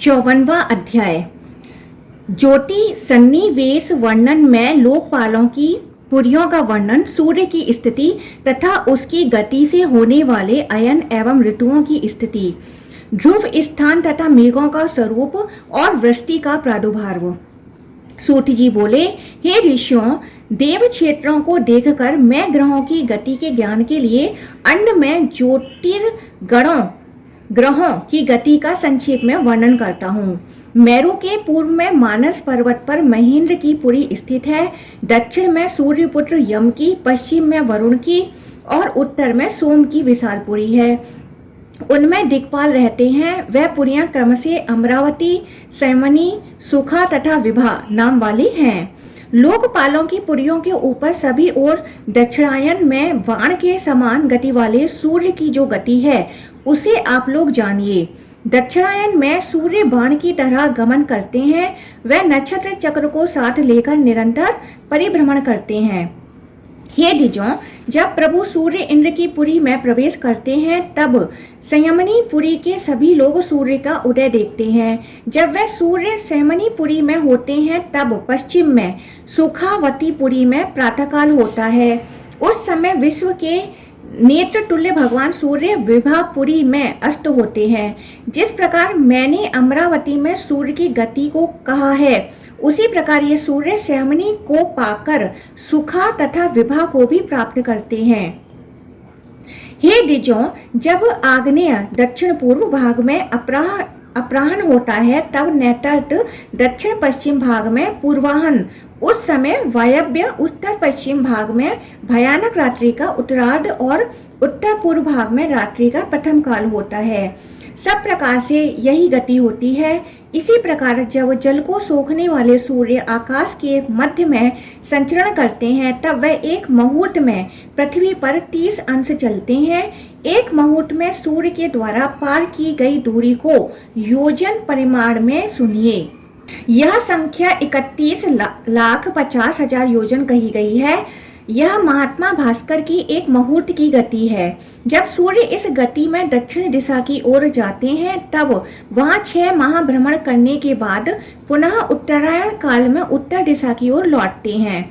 54वां अध्याय। ज्योति सन्निवेश वर्णन में लोकपालों की पुरियों का वर्णन, सूर्य की स्थिति तथा उसकी गति से होने वाले अयन एवं ऋतुओं की स्थिति, ध्रुव स्थान तथा मेघों का स्वरूप और वृष्टि का प्रादुर्भाव। सूत जी बोले, हे ऋषियों, देव क्षेत्रों को देखकर मैं ग्रहों की गति के ज्ञान के लिए अन्न में ग्रहों की गति का संक्षेप में वर्णन करता हूँ। मेरु के पूर्व में मानस पर्वत पर महेंद्र की पुरी स्थित है, दक्षिण में सूर्यपुत्र यम की, पश्चिम में वरुण की और उत्तर में सोम की विशालपुरी है। उनमें दिक्पाल रहते हैं। वह पुरियां क्रमशः अमरावती, सैमनी, सुखा तथा विभा नाम वाली हैं। लोकपालों की पुरियों के ऊपर सभी ओर दक्षिणायन में बाण के समान गति वाले सूर्य की जो गति है उसे आप लोग जानिए। दक्षिणायन में सूर्य बाण की तरह गमन करते हैं। वह नक्षत्र चक्र को साथ लेकर निरंतर परिभ्रमण करते हैं। हे द्विजों, जब प्रभु सूर्य इंद्र की पुरी में प्रवेश करते हैं तब संयमनी पुरी के सभी लोग सूर्य का उदय देखते हैं। जब वह सूर्य संयमनी पुरी में होते हैं तब पश्चिम में सुखावती पुरी में प्रातःकाल होता है। उस समय विश्व के नेत्र तुल्य भगवान सूर्य विभापुरी में अस्त होते हैं। जिस प्रकार मैंने अमरावती में सूर्य की गति को कहा है, उसी प्रकार ये सूर्य सैमनी को पाकर सुखा तथा विभा को भी प्राप्त करते हैं। हे द्विजों, जब आग्नेय दक्षिण पूर्व भाग में अपराह्न होता है तब नैतृत दक्षिण पश्चिम भाग में पूर्वाह्न, उस समय वायव्य उत्तर पश्चिम भाग में भयानक रात्रि का उत्तरार्ध और उत्तर पूर्व भाग में रात्रि का प्रथम काल होता है। सब प्रकार से यही गति होती है। इसी प्रकार जब जल को सोखने वाले सूर्य आकाश के मध्य में संचरण करते हैं तब वह एक मुहूर्त में पृथ्वी पर 30 अंश चलते हैं। एक मुहूर्त में सूर्य के द्वारा पार की गई दूरी को योजन परिमाण में सुनिए। यह संख्या 31,50,000 योजन कही गई है। यह महात्मा भास्कर की एक मुहूर्त की गति है। जब सूर्य इस गति में दक्षिण दिशा की ओर जाते हैं तब वहां 6 माह भ्रमण करने के बाद पुनः उत्तरायण काल में उत्तर दिशा की ओर लौटते हैं।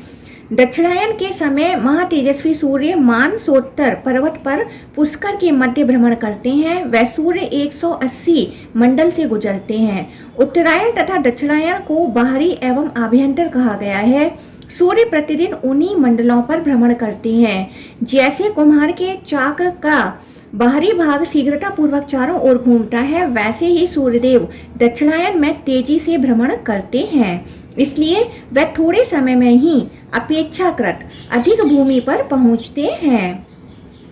दक्षिणायन के समय महातेजस्वी सूर्य मानसोत्तर पर्वत पर पुष्कर के मध्य भ्रमण करते हैं। वह सूर्य 180 मंडल से गुजरते हैं। उत्तरायण तथा दक्षिणायन को बाहरी एवं आभ्यंतर कहा गया है। सूर्य प्रतिदिन उन्हीं मंडलों पर भ्रमण करते हैं। जैसे कुम्हार के चाक का बाहरी भाग शीघ्रता पूर्वक चारों ओर घूमता है, वैसे ही सूर्यदेव दक्षिणायन में तेजी से भ्रमण करते हैं। इसलिए वह थोड़े समय में ही अपेक्षाकृत अधिक भूमि पर पहुंचते हैं।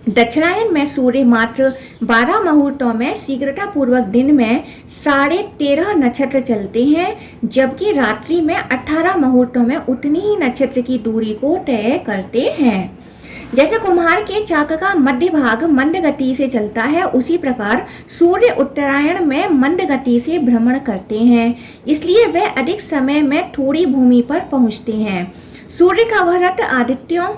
दक्षिणायन में सूर्य मात्र 12 मुहूर्तों में शीघ्रता पूर्वक दिन में 13.5 नक्षत्र चलते हैं, जबकि रात्रि में 18 मुहूर्तों में उतनी ही नक्षत्र की दूरी को तय करते हैं। जैसे कुम्हार के चाक का मध्य भाग मंद गति से चलता है, उसी प्रकार सूर्य उत्तरायण में मंद गति से भ्रमण करते हैं। इसलिए वह अधिक समय में थोड़ी भूमि पर पहुंचते हैं। सूर्य का वह रथ आदित्यों,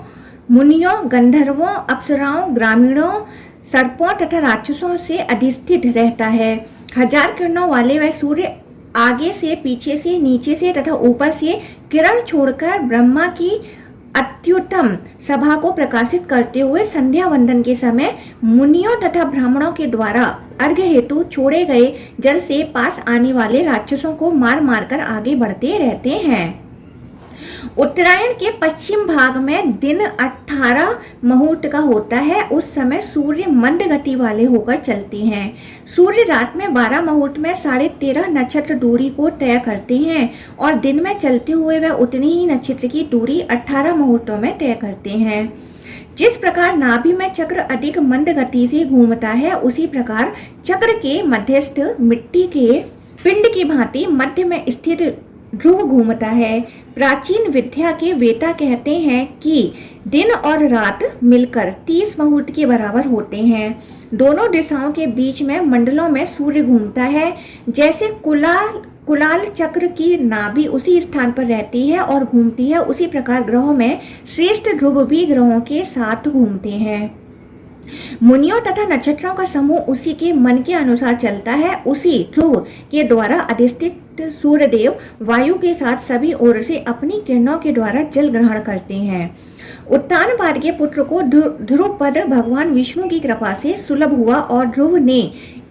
मुनियों, गंधर्वों, अप्सराओं, ग्रामीणों, सर्पों तथा राक्षसों से अधिष्ठित रहता है। 1000 किरणों वाले वह सूर्य आगे से, पीछे से, नीचे से तथा ऊपर से किरण छोड़कर ब्रह्मा की अत्युत्तम सभा को प्रकाशित करते हुए संध्या वंदन के समय मुनियों तथा ब्राह्मणों के द्वारा अर्घ्य हेतु छोड़े गए जल से पास आने वाले राक्षसों को मार मारकर आगे बढ़ते रहते हैं। उत्तरायण के पश्चिम भाग में दिन 18 मुहूर्त का होता है। उस समय सूर्य मंद गति वाले होकर चलते हैं। सूर्य रात में 12 मुहूर्त में 13.5 नक्षत्र दूरी को तय करते हैं और दिन में चलते हुए वह उतनी ही नक्षत्र की दूरी 18 मुहूर्तों में तय करते हैं। जिस प्रकार नाभि में चक्र अधिक मंद गति से घूमता है, उसी प्रकार चक्र के मध्यस्थ मिट्टी के पिंड की भांति मध्य में स्थित ध्रुव घूमता है। प्राचीन विद्या के वेता कहते हैं कि दिन और रात मिलकर 30 मुहूर्त के बराबर होते हैं। दोनों दिशाओं के बीच में मंडलों में सूर्य घूमता है। जैसे कुलाल चक्र की नाभि उसी स्थान पर रहती है और घूमती है, उसी प्रकार ग्रहों में श्रेष्ठ ध्रुव भी ग्रहों के साथ घूमते हैं। मुनियों तथा नक्षत्रों का समूह उसी के मन के अनुसार चलता है। उसी ध्रुव के द्वारा अधिष्ठित सूर्यदेव वायु के साथ सभी ओर से अपनी किरणों के द्वारा जल ग्रहण करते हैं। उत्तानपाद के पुत्र को ध्रुव पद भगवान विष्णु की कृपा से सुलभ हुआ और ध्रुव ने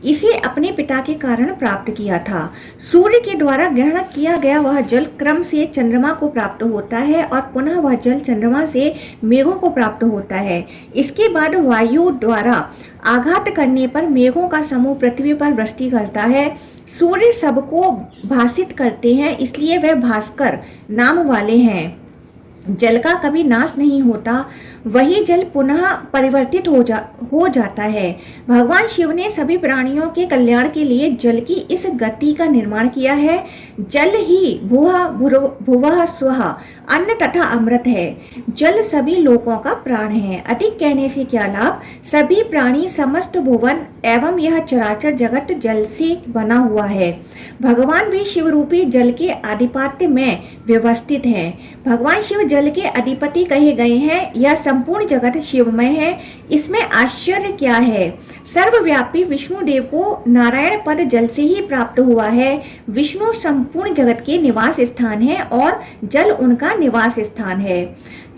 इसे अपने पिता के कारण प्राप्त किया था। सूर्य के द्वारा ग्रहण किया गया वह जल क्रम से चंद्रमा को प्राप्त होता है और पुनः वह जल चंद्रमा से मेघों को प्राप्त होता है। इसके बाद वायु द्वारा आघात करने पर मेघों का समूह पृथ्वी पर वृष्टि करता है। सूर्य सबको भासित करते हैं, इसलिए वह भास्कर नाम वाले हैं। जल का कभी नाश नहीं होता, वही जल पुनः परिवर्तित हो जाता है। भगवान शिव ने सभी प्राणियों के कल्याण के लिए जल की इस गति का निर्माण किया है। जल ही भुवः स्वः अन्न तथा अमृत है। जल सभी लोकों का प्राण है। अधिक कहने से क्या लाभ, सभी प्राणी समस्त भुवन एवं यह चराचर जगत जल से बना हुआ है। भगवान भी शिव रूपी जल के आधिपत्य में व्यवस्थित हैं। भगवान शिव जल के अधिपति कहे गए हैं। यह संपूर्ण जगत शिवमय है, इसमें आश्चर्य क्या है। सर्वव्यापी विष्णु देव को नारायण पद जल से ही प्राप्त हुआ है। विष्णु संपूर्ण जगत के निवास स्थान है और जल उनका निवास स्थान है।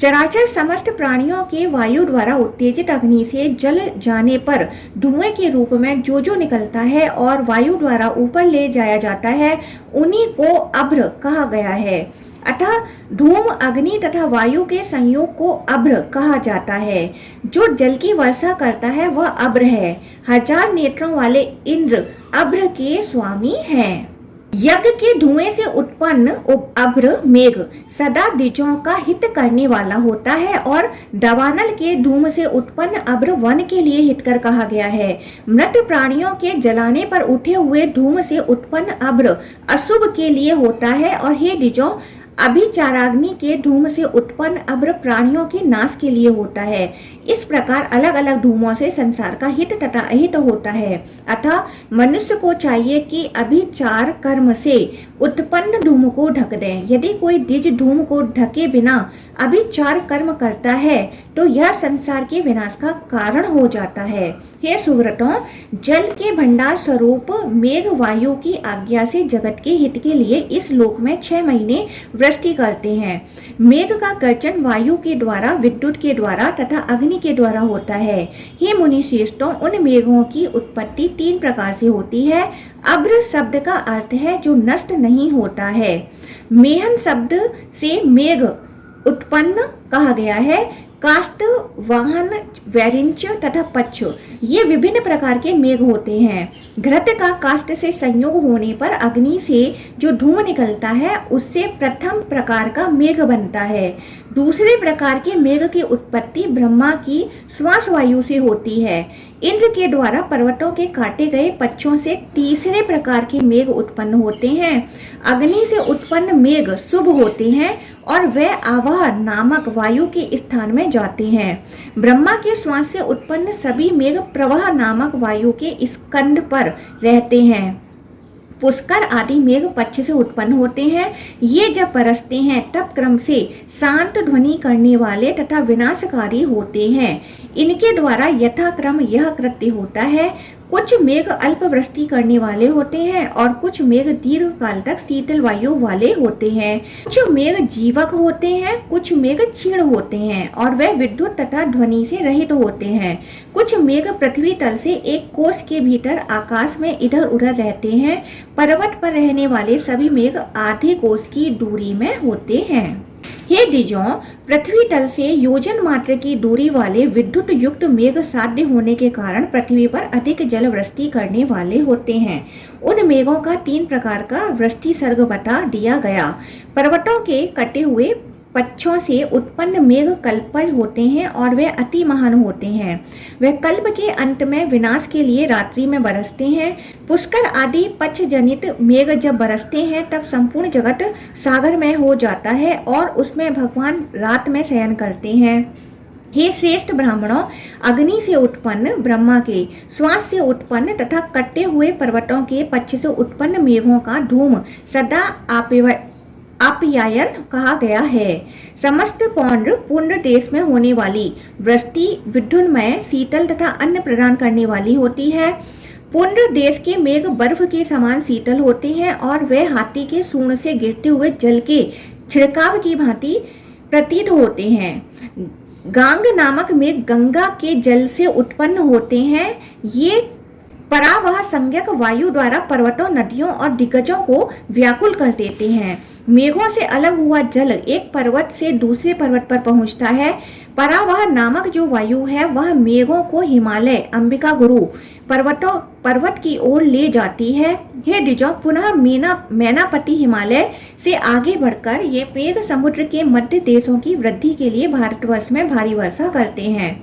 चराचर समस्त प्राणियों के वायु द्वारा उत्तेजित अग्नि से जल जाने पर धुएं के रूप में जो निकलता है और वायु द्वारा ऊपर ले जाया जाता है, उन्हीं को अभ्र कहा गया है। अतः धूम, अग्नि तथा वायु के संयोग को अभ्र कहा जाता है। जो जल की वर्षा करता है वह अभ्र है। 1000 नेत्रों वाले इंद्र अभ्र के स्वामी हैं। यज्ञ के धुएं से उत्पन्न अभ्र मेघ सदा द्विजों का हित करने वाला होता है और दावानल के धूम से उत्पन्न अभ्र वन के लिए हितकर कहा गया है। मृत प्राणियों के जलाने पर उठे हुए धूम से उत्पन्न अभ्र अशुभ के लिए होता है और हे द्विजों, अभिचाराग्नि के धूम से उत्पन्न अभ्र प्राणियों के नाश के लिए होता है। इस प्रकार अलग अलग धूमों से संसार का हित तथा अहित होता है। अतः मनुष्य को चाहिए कि अभिचार कर्म से उत्पन्न धूम को ढक दें। यदि कोई द्विज धूम को ढके बिना अभिचार कर्म करता है तो यह संसार के विनाश का कारण हो जाता है। हे सुव्रतों, जल के भंडार स्वरूप मेघ वायु की आज्ञा से जगत के हित के लिए इस लोक में 6 महीने वृष्टि करते हैं। मेघ का गर्जन वायु के द्वारा, विद्युत के द्वारा तथा अग्नि के द्वारा होता है। हे मुनि श्रेष्ठों, उन मेघों की उत्पत्ति 3 प्रकार से होती है। अभ्र शब्द का अर्थ है जो नष्ट नहीं होता है। मेहन शब्द से मेघ उत्पन्न कहा गया है। काष्ठ, वाहन, वैरिंच तथा पच्छ ये विभिन्न प्रकार के मेघ होते हैं। घृत का काष्ठ से संयोग होने पर अग्नि से जो धूम निकलता है उससे प्रथम प्रकार का मेघ बनता है। दूसरे प्रकार के मेघ की उत्पत्ति ब्रह्मा की श्वास वायु से होती है। इंद्र के द्वारा पर्वतों के काटे गए पक्षों से तीसरे प्रकार के मेघ उत्पन्न होते हैं। अग्नि से उत्पन्न मेघ शुभ होते हैं और वे आवाह नामक वायु के स्थान में जाते हैं। ब्रह्मा के श्वास से उत्पन्न सभी मेघ प्रवाह नामक वायु के स्कंद पर रहते हैं। पुष्कर आदि मेघ पक्ष से उत्पन्न होते हैं। ये जब बरसते हैं तब क्रम से शांत ध्वनि करने वाले तथा विनाशकारी होते हैं। इनके द्वारा यथाक्रम यह कृत्य होता है। कुछ मेघ अल्प वृष्टि करने वाले होते हैं और कुछ मेघ दीर्घ काल तक शीतल वायु वाले होते हैं। कुछ मेघ जीवक होते हैं, कुछ मेघ क्षीण होते हैं और वे विद्युत तथा ध्वनि से रहित होते हैं। कुछ मेघ पृथ्वी तल से 1 कोस के भीतर आकाश में इधर उधर रहते हैं। पर्वत पर रहने वाले सभी मेघ आधे कोस की दूरी में होते हैं। हे द्विजों, पृथ्वी तल से योजन मात्र की दूरी वाले विद्युत युक्त मेघ साध्य होने के कारण पृथ्वी पर अधिक जल वृष्टि करने वाले होते हैं। उन मेघों का 3 प्रकार का वृष्टि सर्ग बता दिया गया। पर्वतों के कटे हुए पक्षों से उत्पन्न मेघ कल्पज होते हैं और वे अति महान होते हैं। वे कल्प के अंत में विनाश के लिए रात्रि में बरसते हैं। पुष्कर आदि पक्ष जनित मेघ जब बरसते हैं तब संपूर्ण जगत सागर में हो जाता है और उसमें भगवान रात में शयन करते हैं। हे श्रेष्ठ ब्राह्मणों, अग्नि से उत्पन्न, ब्रह्मा के श्वास से उत्पन्न तथा कटे हुए पर्वतों के पक्ष से उत्पन्न मेघों का धूम सदा आप्यायन कहा गया है। समस्त पौंड्र पुण्य देश में होने वाली वृष्टि विद्युन्मय, शीतल तथा अन्न प्रदान करने वाली होती है। पुण्य देश के मेघ बर्फ के समान शीतल होते हैं और वे हाथी के सूंड से गिरते हुए जल के छिड़काव की भांति प्रतीत होते हैं। गांग नामक मेघ गंगा के जल से उत्पन्न होते हैं। ये परावह संज्ञक वायु द्वारा पर्वतों, नदियों और दिग्गजों को व्याकुल कर देते हैं। मेघों से अलग हुआ जल एक पर्वत से दूसरे पर्वत पर पहुंचता है। परावह नामक जो वायु है वह मेघों को हिमालय, अंबिका गुरु पर्वत की ओर ले जाती है। हे द्विजों, पुनः मैनापति हिमालय से आगे बढ़कर ये मेघ समुद्र के मध्य देशों की वृद्धि के लिए भारतवर्ष में भारी वर्षा करते हैं।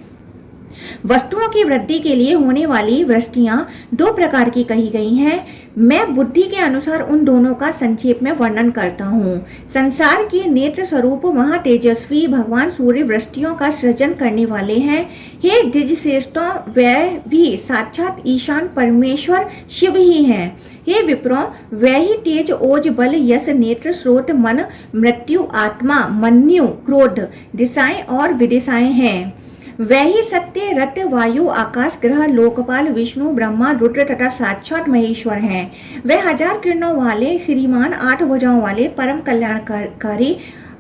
वस्तुओं की वृद्धि के लिए होने वाली वृष्टियां दो प्रकार की कही गई हैं। मैं बुद्धि के अनुसार उन दोनों का संक्षेप में वर्णन करता हूँ। संसार के नेत्र स्वरूप महातेजस्वी भगवान सूर्य वृष्टियों का सृजन करने वाले हैं। हे द्विजश्रेष्ठों, वह भी साक्षात ईशान परमेश्वर शिव ही हैं। हे विप्रों, वह ही तेज, ओज, बल, यश, नेत्र, स्रोत, मन, मृत्यु, आत्मा, मन्यु, क्रोध, दिशाएं और विदिशाएं हैं। वही सत्य, रत, वायु, आकाश, ग्रह, लोकपाल, विष्णु, ब्रह्मा, रुद्र तथा साक्षात महेश्वर हैं। वह 1000 किरणों वाले श्रीमान, 8 भुजाओं वाले, परम कल्याणकारी,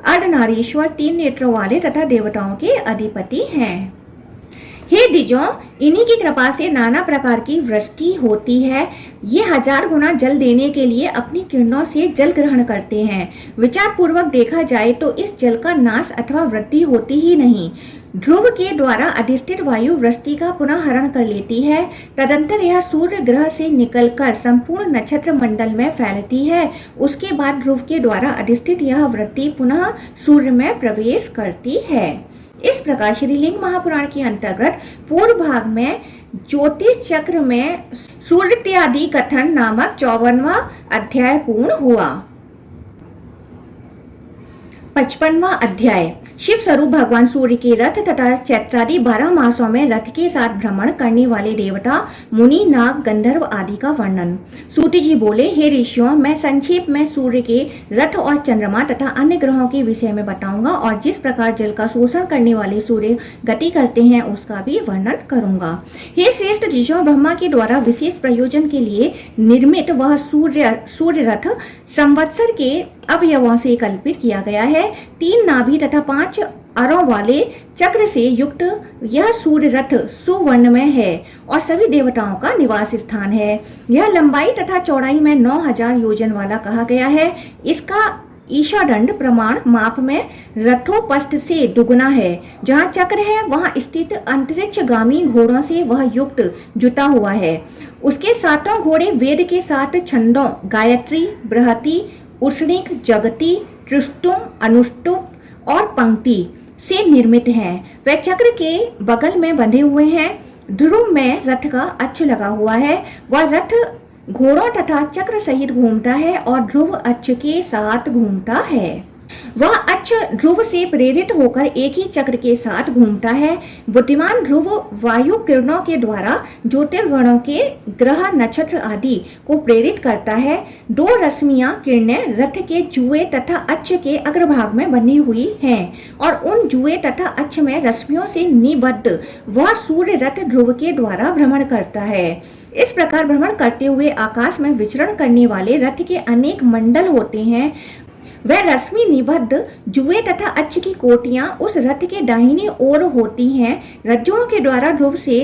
अर्धनारीश्वर, 3 नेत्रों वाले तथा देवताओं के अधिपति हैं। हे द्विजों, इन्हीं की कृपा से नाना प्रकार की वृष्टि होती है। ये 1000 गुना जल देने के लिए अपनी किरणों से जल ग्रहण करते हैं। विचार पूर्वक देखा जाए तो इस जल का नाश अथवा वृद्धि होती ही नहीं। ध्रुव के द्वारा अधिष्ठित वायु वृष्टि का पुनः हरण कर लेती है। तदंतर यह सूर्य ग्रह से निकलकर संपूर्ण नक्षत्र मंडल में फैलती है। उसके बाद ध्रुव के द्वारा अधिष्ठित यह वृत्ति पुनः सूर्य में प्रवेश करती है। इस प्रकार श्रीलिंग महापुराण के अंतर्गत पूर्व भाग में ज्योतिष चक्र में सूर्यादि कथन नामक 54वां अध्याय पूर्ण हुआ। 55वां अध्याय शिव स्वरूप भगवान सूर्य के रथ तथा चैत्रादि 12 मासों में रथ के साथ भ्रमण करने वाले देवता, मुनि, नाग, गंधर्व आदि का वर्णन। सूत जी बोले, हे ऋषियों, मैं संक्षेप में सूर्य के रथ और चंद्रमा तथा अन्य ग्रहों के विषय में बताऊंगा और जिस प्रकार जल का शोषण करने वाले सूर्य गति करते हैं उसका भी वर्णन करूंगा। हे श्रेष्ठ ऋषियों, ब्रह्मा के द्वारा विशेष प्रयोजन के लिए निर्मित वह सूर्य रथ संवत्सर के अवयवों से कल्पित किया गया है। 3 नाभि तथा 5 अरों वाले चक्र से युक्त यह सूर्य रथ सुवर्णमय है और सभी देवताओं का निवास स्थान है। यह लंबाई तथा चौड़ाई में 9000 योजन वाला कहा गया है। इसका ईशादंड प्रमाण माप में रथोपस्थ से दुगुना है। जहाँ चक्र है वहाँ स्थित अंतरिक्षगामी घोड़ों से वह युक्त जुटा हुआ है। उसके 7 घोड़े वेद के 7 छंदों गायत्री, बृहति, उष्णिक, जगति, त्रिष्टुम, अनुष्टुप और पंक्ति से निर्मित हैं। वे चक्र के बगल में बंधे हुए हैं। ध्रुव में रथ का अक्ष लगा हुआ है। वह रथ घोड़ों तथा चक्र सहित घूमता है और ध्रुव अक्ष के साथ घूमता है। वह अक्ष ध्रुव से प्रेरित होकर एक ही चक्र के साथ घूमता है। बुद्धिमान ध्रुव वायु किरणों के द्वारा ज्योतिर्गणों के ग्रह, नक्षत्र आदि को प्रेरित करता है। 2 रश्मियां किरणें रथ के जुए तथा अक्ष के अग्रभाग में बनी हुई हैं और उन जुए तथा अक्ष में रश्मियों से निबद्ध वह सूर्य रथ ध्रुव के द्वारा भ्रमण करता है। इस प्रकार भ्रमण करते हुए आकाश में विचरण करने वाले रथ के अनेक मंडल होते हैं। वह रश्मि निबद्ध जुए तथा अक्ष की कोटियां उस रथ के दाहिनी ओर होती हैं। रज्जुओं के द्वारा ध्रुव से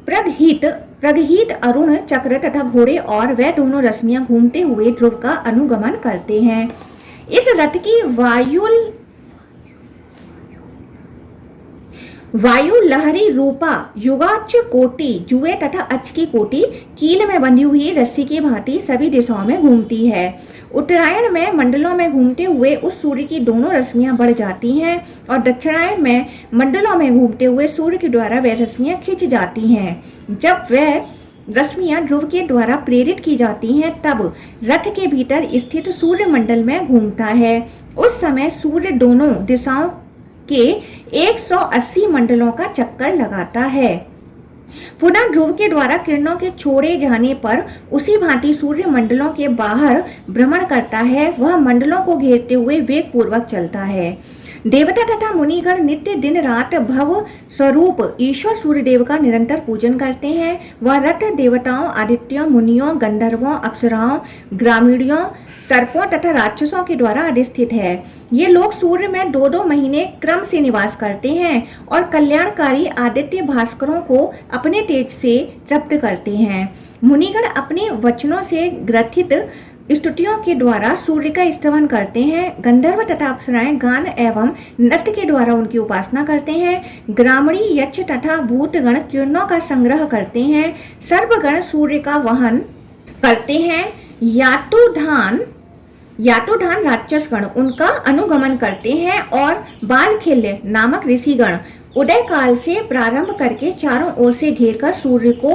प्रगहित अरुण चक्र तथा घोड़े और वह दोनों रश्मियां घूमते हुए ध्रुव का अनुगमन करते हैं। इस रथ की वायु लहरी रूपा युगाक्ष कोटि जुए तथा अक्ष की कोटि कील में बंधी हुई रस्सी की भांति सभी दिशाओं में घूमती है। उत्तरायण में मंडलों में घूमते हुए उस सूर्य की दोनों रश्मियां बढ़ जाती हैं और दक्षिणायन में मंडलों में घूमते हुए सूर्य के द्वारा वह रश्मियां खिंच जाती हैं। जब वह रश्मियां ध्रुव के द्वारा प्रेरित की जाती हैं तब रथ के भीतर स्थित सूर्य मंडल में घूमता है। उस समय सूर्य दोनों दिशाओं के 180 मंडलों का चक्कर लगाता है। पुनः ध्रुव के द्वारा किरणों के छोड़े जाने पर उसी भांति सूर्य मंडलों के बाहर भ्रमण करता है, वह मंडलों को घेरते हुए वेग पूर्वक चलता है। देवता तथा मुनिगण नित्य दिन रात भव स्वरूप ईश्वर सूर्यदेव का निरंतर पूजन करते हैं। वह रथ देवताओं, आदित्यों, मुनियों, गंधर्वों, अप्सराओं, ग्रामीणों, सर्पों तथा राक्षसों के द्वारा अधिष्ठित है। ये लोग सूर्य में 2-2 महीने क्रम से निवास करते हैं और कल्याणकारी आदित्य भास्करों को अपने तेज से तृप्त करते हैं। मुनिगण अपने वचनों से ग्रथित स्तुतियों के द्वारा सूर्य का स्तवन करते हैं। गंधर्व तथा अप्सराएं गान एवं नृत्य के द्वारा उनकी उपासना करते हैं। ग्रामणी, यक्ष तथा भूतगण किरणों का संग्रह करते हैं। सर्वगण सूर्य का वहन करते हैं। यातुधान राक्षसगण उनका अनुगमन करते हैं और बालखिल्य नामक ऋषिगण उदय काल से प्रारंभ करके चारों ओर से घेरकर सूर्य को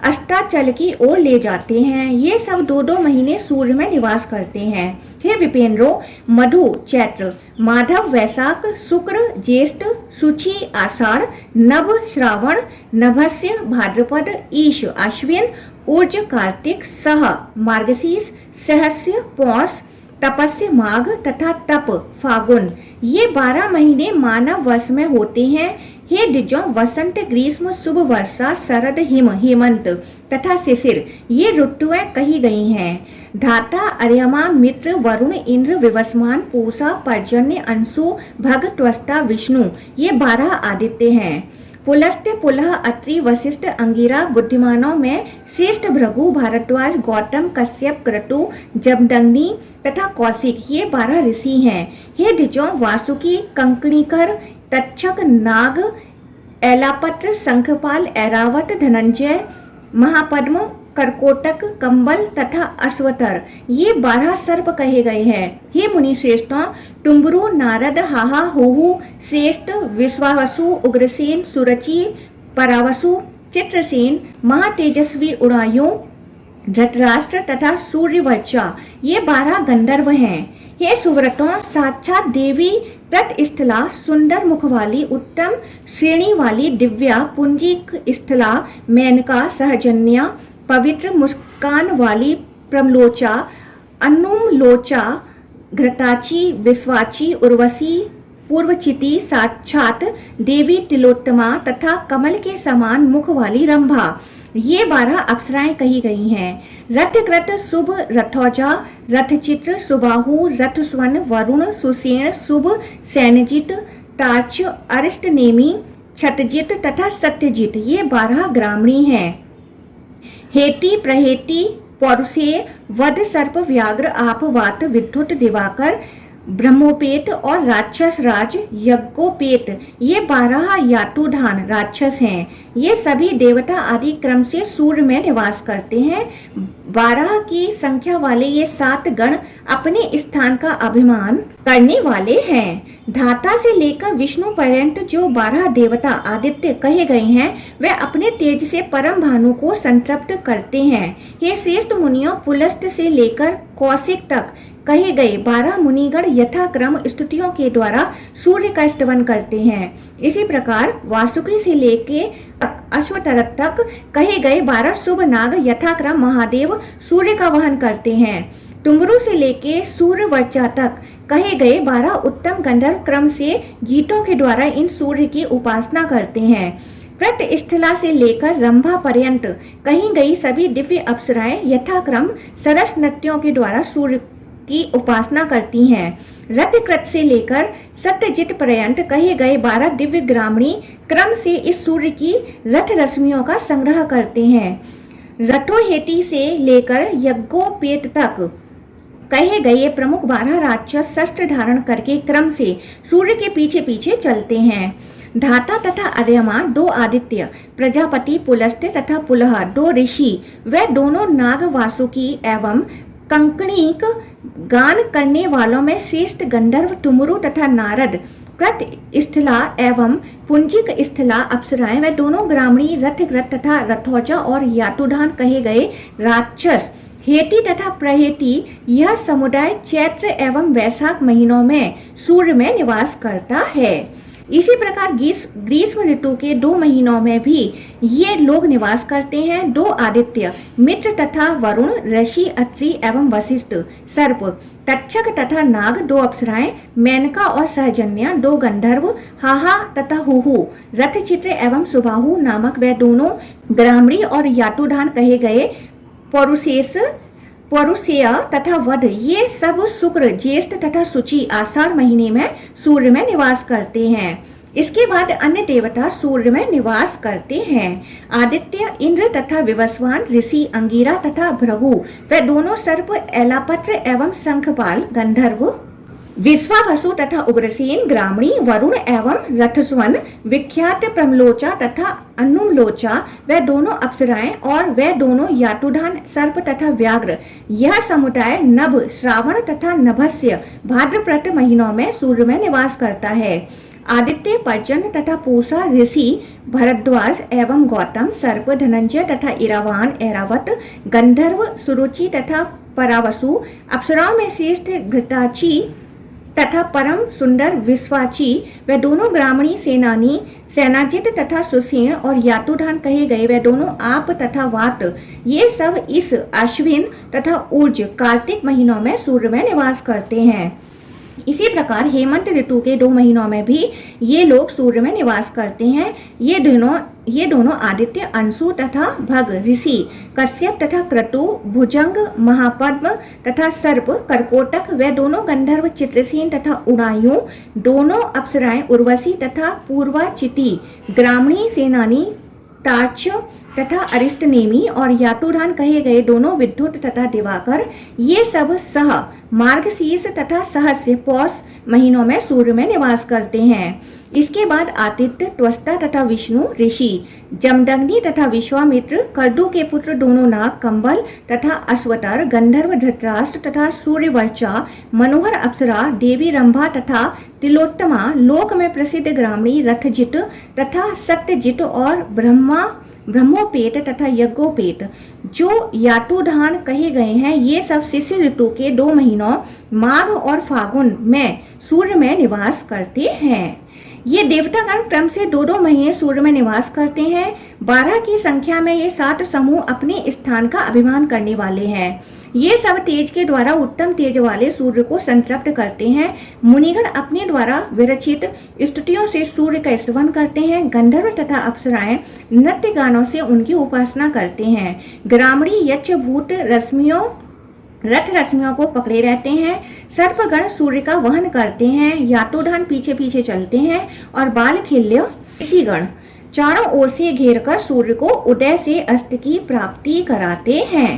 अस्ताचल की ओर ले जाते हैं। ये सब 2-2 महीने सूर्य में निवास करते हैं। हे विपेंद्रो, मधु चैत्र, माधव वैशाख, शुक्र ज्येष्ठ, शुचि आषाढ़, नभ श्रावण, नभस्य भाद्रपद, ईश आश्विन, ऊर्ज कार्तिक, सह मार्गशीर्ष, सहस्य पौष, तपस्य माघ तथा तप फागुन, ये 12 महीने मानव वर्ष में होते हैं। हे द्विजों, वसंत, ग्रीष्म, शुभ वर्षा, शरद, हिम, हेमंत तथा शिशिर, ये ऋतुएं कही गई हैं। धाता, अर्यमा, मित्र, वरुण, इंद्र, विवस्वान, पूषा, पर्जन्य, अंशु, भग, त्वष्टा, विष्णु, ये 12 आदित्य हैं। पुलस्त्य, पुलह, अत्रि, वशिष्ठ, अंगिरा, बुद्धिमानों में श्रेष्ठ भृगु, भारद्वाज, गौतम, कश्यप, क्रतु, जमदग्नि तथा कौशिक, ये 12 ऋषि हैं। हे द्विजों, वासुकी, कंकणिकर, तक्षक, नाग, एलापत्र, शंखपाल, ऐरावत, धनंजय, महापद्म, करकोटक, कंबल तथा अश्वतर, ये 12 सर्प कहे गए हैं। हे मुनि श्रेष्ठों, टुम्बरु, नारद, हाहा, होहु, श्रेष्ठ, विश्वावसु, उग्रसेन, सुरचि, परावसु, चित्रसेन, महातेजस्वी उड़ायु, धृतराष्ट्र तथा सूर्यवर्चा, ये 12 गंधर्व हैं। हे सुव्रतों, साक्षात देवी तटस्थला, सुंदर मुख वाली, उत्तम श्रेणी वाली, दिव्या, पुंजिक स्थला, मेनका, सहजन्या, पवित्र मुस्कान वाली, प्रमलोचा, अनुमलोचा, घृताची, विश्वाची, उर्वशी, पूर्वचिति, साक्षात देवी तिलोत्तमा तथा कमल के समान मुख वाली रंभा, ये 12 अप्सराएं कही गई हैं। रथकृत, शुभ, रथौजा, रथचित्र, सुबाहु, रथस्वन, वरुण, सुसेन, शुभ, सैनजित, टार्च, अरिष्टनेमी, छतजित तथा सत्यजित, ये 12 ग्रामणी हैं। हेति, प्रहेति, पौरुषेय, वध, सर्प, व्याघ्र, आप, वात, विद्युत, दिवाकर, ब्रह्मोपेत और राक्षस राज यज्ञोपेत, ये 12 यातुधान राक्षस हैं। ये सभी देवता आदि क्रम से सूर्य में निवास करते हैं। 12 की संख्या वाले ये 7 गण अपने स्थान का अभिमान करने वाले हैं। धाता से लेकर विष्णु पर्यंत जो 12 देवता आदित्य कहे गए हैं, वे अपने तेज से परम भानु को संतृप्त करते हैं। ये श्रेष्ठ मुनियों, पुलस्त से लेकर कौशिक तक कहे गए 12 मुनिगण यथाक्रम स्तुतियों के द्वारा सूर्य का स्तवन करते हैं। इसी प्रकार वासुकी से लेके अश्वतर तक कहे गए 12 शुभ नाग यथाक्रम महादेव सूर्य का वहन करते हैं। टुम्बरू से लेके सूर्यवर्चा तक कहे गए 12 उत्तम गंधर्व क्रम से गीतों के द्वारा इन सूर्य की उपासना करते हैं। प्रतस्थला से लेकर रंभा पर्यंत कही गई सभी दिव्य अप्सराएं यथाक्रम सरस नृत्यों के द्वारा सूर्य की उपासना करती हैं। रथकृत से लेकर सत्यजित पर्यंत कहे गए 12 दिव्य ग्रामणी क्रम से इस सूर्य की रथ रश्मियों का संग्रह करते हैं। रथोहेति से लेकर यज्ञोपेत तक कहे गए प्रमुख 12 राक्षस शस्त्र धारण करके क्रम से सूर्य के पीछे पीछे चलते हैं। धाता तथा अर्यमा 2 आदित्य, प्रजापति, पुलस्त्य तथा पुलह 2 ऋषि, वे दोनों नाग, वासुकी एवं कंकणिक, गान करने वालों में श्रेष्ठ गंधर्व टुमरु तथा नारद, कृत स्थला एवं पुंजिक स्थला अप्सराएं, वे दोनों ग्रामणी, रथकृत तथा रथौजा और यातुधान कहे गए राक्षस। हेति तथा प्रहेति, यह समुदाय चैत्र एवं वैशाख महीनों में सूर्य में निवास करता है। इसी प्रकार ग्रीष्म ऋतु के 2 महीनों में भी ये लोग निवास करते हैं। 2 आदित्य मित्र तथा वरुण, ऋषि, अत्रि एवं वशिष्ठ, सर्प, तक्षक तथा नाग 2 अप्सराएं, मेनका और सहजन्या 2 गंधर्व, हाहा तथा हुहु, रथचित्र एवं सुबाहु नामक वे दोनों ग्रामणी और यातुधान कहे गए पौरुषेय तथा वध, ये सब शुक्र, ज्येष्ठ तथा शुचि, आषाढ़ महीने में सूर्य में निवास करते हैं। इसके बाद अन्य देवता सूर्य में निवास करते हैं। आदित्य, इंद्र तथा विवस्वान, ऋषि, अंगिरा तथा भृगु वे दोनों सर्प, एलापत्र एवं शंखपाल, गंधर्व, विश्वावसु तथा उग्रसेन, ग्रामणी, वरुण एवं रथस्वन, विख्यात प्रमलोचा तथा अनुमलोचा वे दोनों अप्सराएं और वे दोनों यातुधान, सर्प तथा व्याघ्र। यह समुदाय नभ, श्रावण तथा नभस्य भाद्रपद महीनों में सूर्य में निवास करता है। आदित्य, पर्जन्य तथा पूषा, ऋषि भरद्वाज एवं गौतम, सर्प, धनंजय तथा इरावान, ऐरावत, गंधर्व, सुरुचि तथा परावसु, अप्सराओं में श्रेष्ठ घृताची तथा परम सुंदर विश्वाची वे दोनों ग्रामणी, सेनानी, सेनाजित तथा सुसेन और यातुधान कहे गए वे दोनों आप तथा वात, ये सब इस अश्विन तथा ऊर्ज कार्तिक महीनों में सूर्य में निवास करते हैं। इसी प्रकार हेमंत ऋतु के 2 महीनों में भी ये लोग सूर्य में निवास करते हैं। ये दोनों आदित्य, अंशु तथा भग, ऋषि कश्यप तथा क्रतु, भुजंग, महापद्म तथा सर्प, करकोटक वे दोनों गंधर्व, चित्रसेन तथा उड़ायु, दोनों अप्सराएं उर्वशी तथा पूर्वाचिति, ग्रामणी, सेनानी, तार्क्ष तथा अरिष्टनेमी और यातुधान कहे गए दोनों विद्युत तथा दिवाकर, ये सब सह मार्गशीर्ष तथा सहस्य पौष महीनों में सूर्य में निवास करते हैं। इसके बाद आदित्य, त्वष्टा तथा विष्णु, ऋषि जमदग्नि तथा विश्वामित्र, कर्दू के पुत्र दोनों नाग, कंबल तथा अश्वतर, गंधर्व धृतराष्ट्र तथा सूर्यवर्चा, मनोहर अप्सरा, देवी रंभा तथा तिलोत्तमा, लोक में प्रसिद्ध ग्रामणी रथजित तथा सत्यजित और ब्रह्मोपेत तथा यज्ञोपेत जो यातुधान कहे गए हैं, ये सब शिशिर ऋतु के 2 महीनों माघ और फागुन में सूर्य में निवास करते हैं। ये देवतागण क्रम से 2-2 महीने सूर्य में निवास करते हैं। 12 की संख्या में ये 7 समूह अपने स्थान का अभिमान करने वाले हैं। ये सब तेज के द्वारा उत्तम तेज वाले सूर्य को संतृप्त करते हैं। मुनिगण अपने द्वारा विरचित स्तुतियों से सूर्य का स्तवन करते हैं। गंधर्व तथा अप्सराएं नृत्य गानों से उनकी उपासना करते हैं। ग्रामणी यक्ष भूत रथ रश्मियों को पकड़े रहते हैं। सर्पगण सूर्य का वहन करते हैं। यातुधान पीछे पीछे चलते हैं और बालखिल्य ऋषिगण चारों ओर से घेरकर सूर्य को उदय से अस्त की प्राप्ति कराते हैं।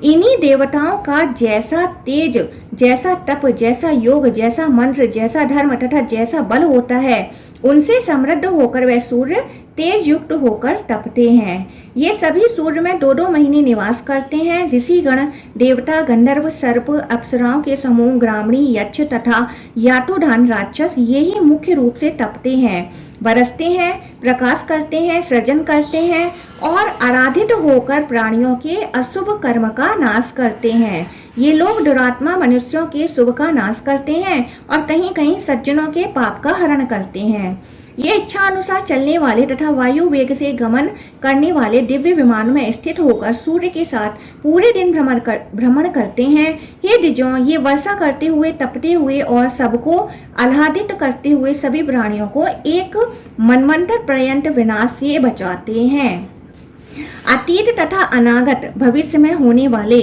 इन्हीं देवताओं का जैसा तेज, जैसा तप, जैसा योग, जैसा मंत्र, जैसा धर्म तथा जैसा बल होता है, उनसे समृद्ध होकर वह सूर्य तेज युक्त होकर तपते हैं। ये सभी सूर्य में 2-2 महीने निवास करते हैं। ऋषिगण, देवता, गंधर्व, सर्प, अप्सराओं के समूह, ग्रामणी, यक्ष तथा यातुधान राक्षस, ये ही मुख्य रूप से तपते हैं, बरसते हैं, प्रकाश करते हैं, सृजन करते हैं और आराधित होकर प्राणियों के अशुभ कर्म का नाश करते हैं। ये लोग दुरात्मा मनुष्यों के शुभ का नाश करते हैं और कहीं कहीं सज्जनों के पाप का हरण करते हैं। ये इच्छा अनुसार चलने वाले तथा वायु वेग से गमन करने वाले दिव्य विमान में स्थित होकर सूर्य के साथ पूरे दिन भ्रमण करते हैं। हे द्विजों, ये वर्षा करते हुए, तपते हुए और सबको आह्लादित करते हुए सभी प्राणियों को एक मनवंतर पर्यंत विनाश से बचाते हैं। अतीत तथा अनागत भविष्य में होने वाले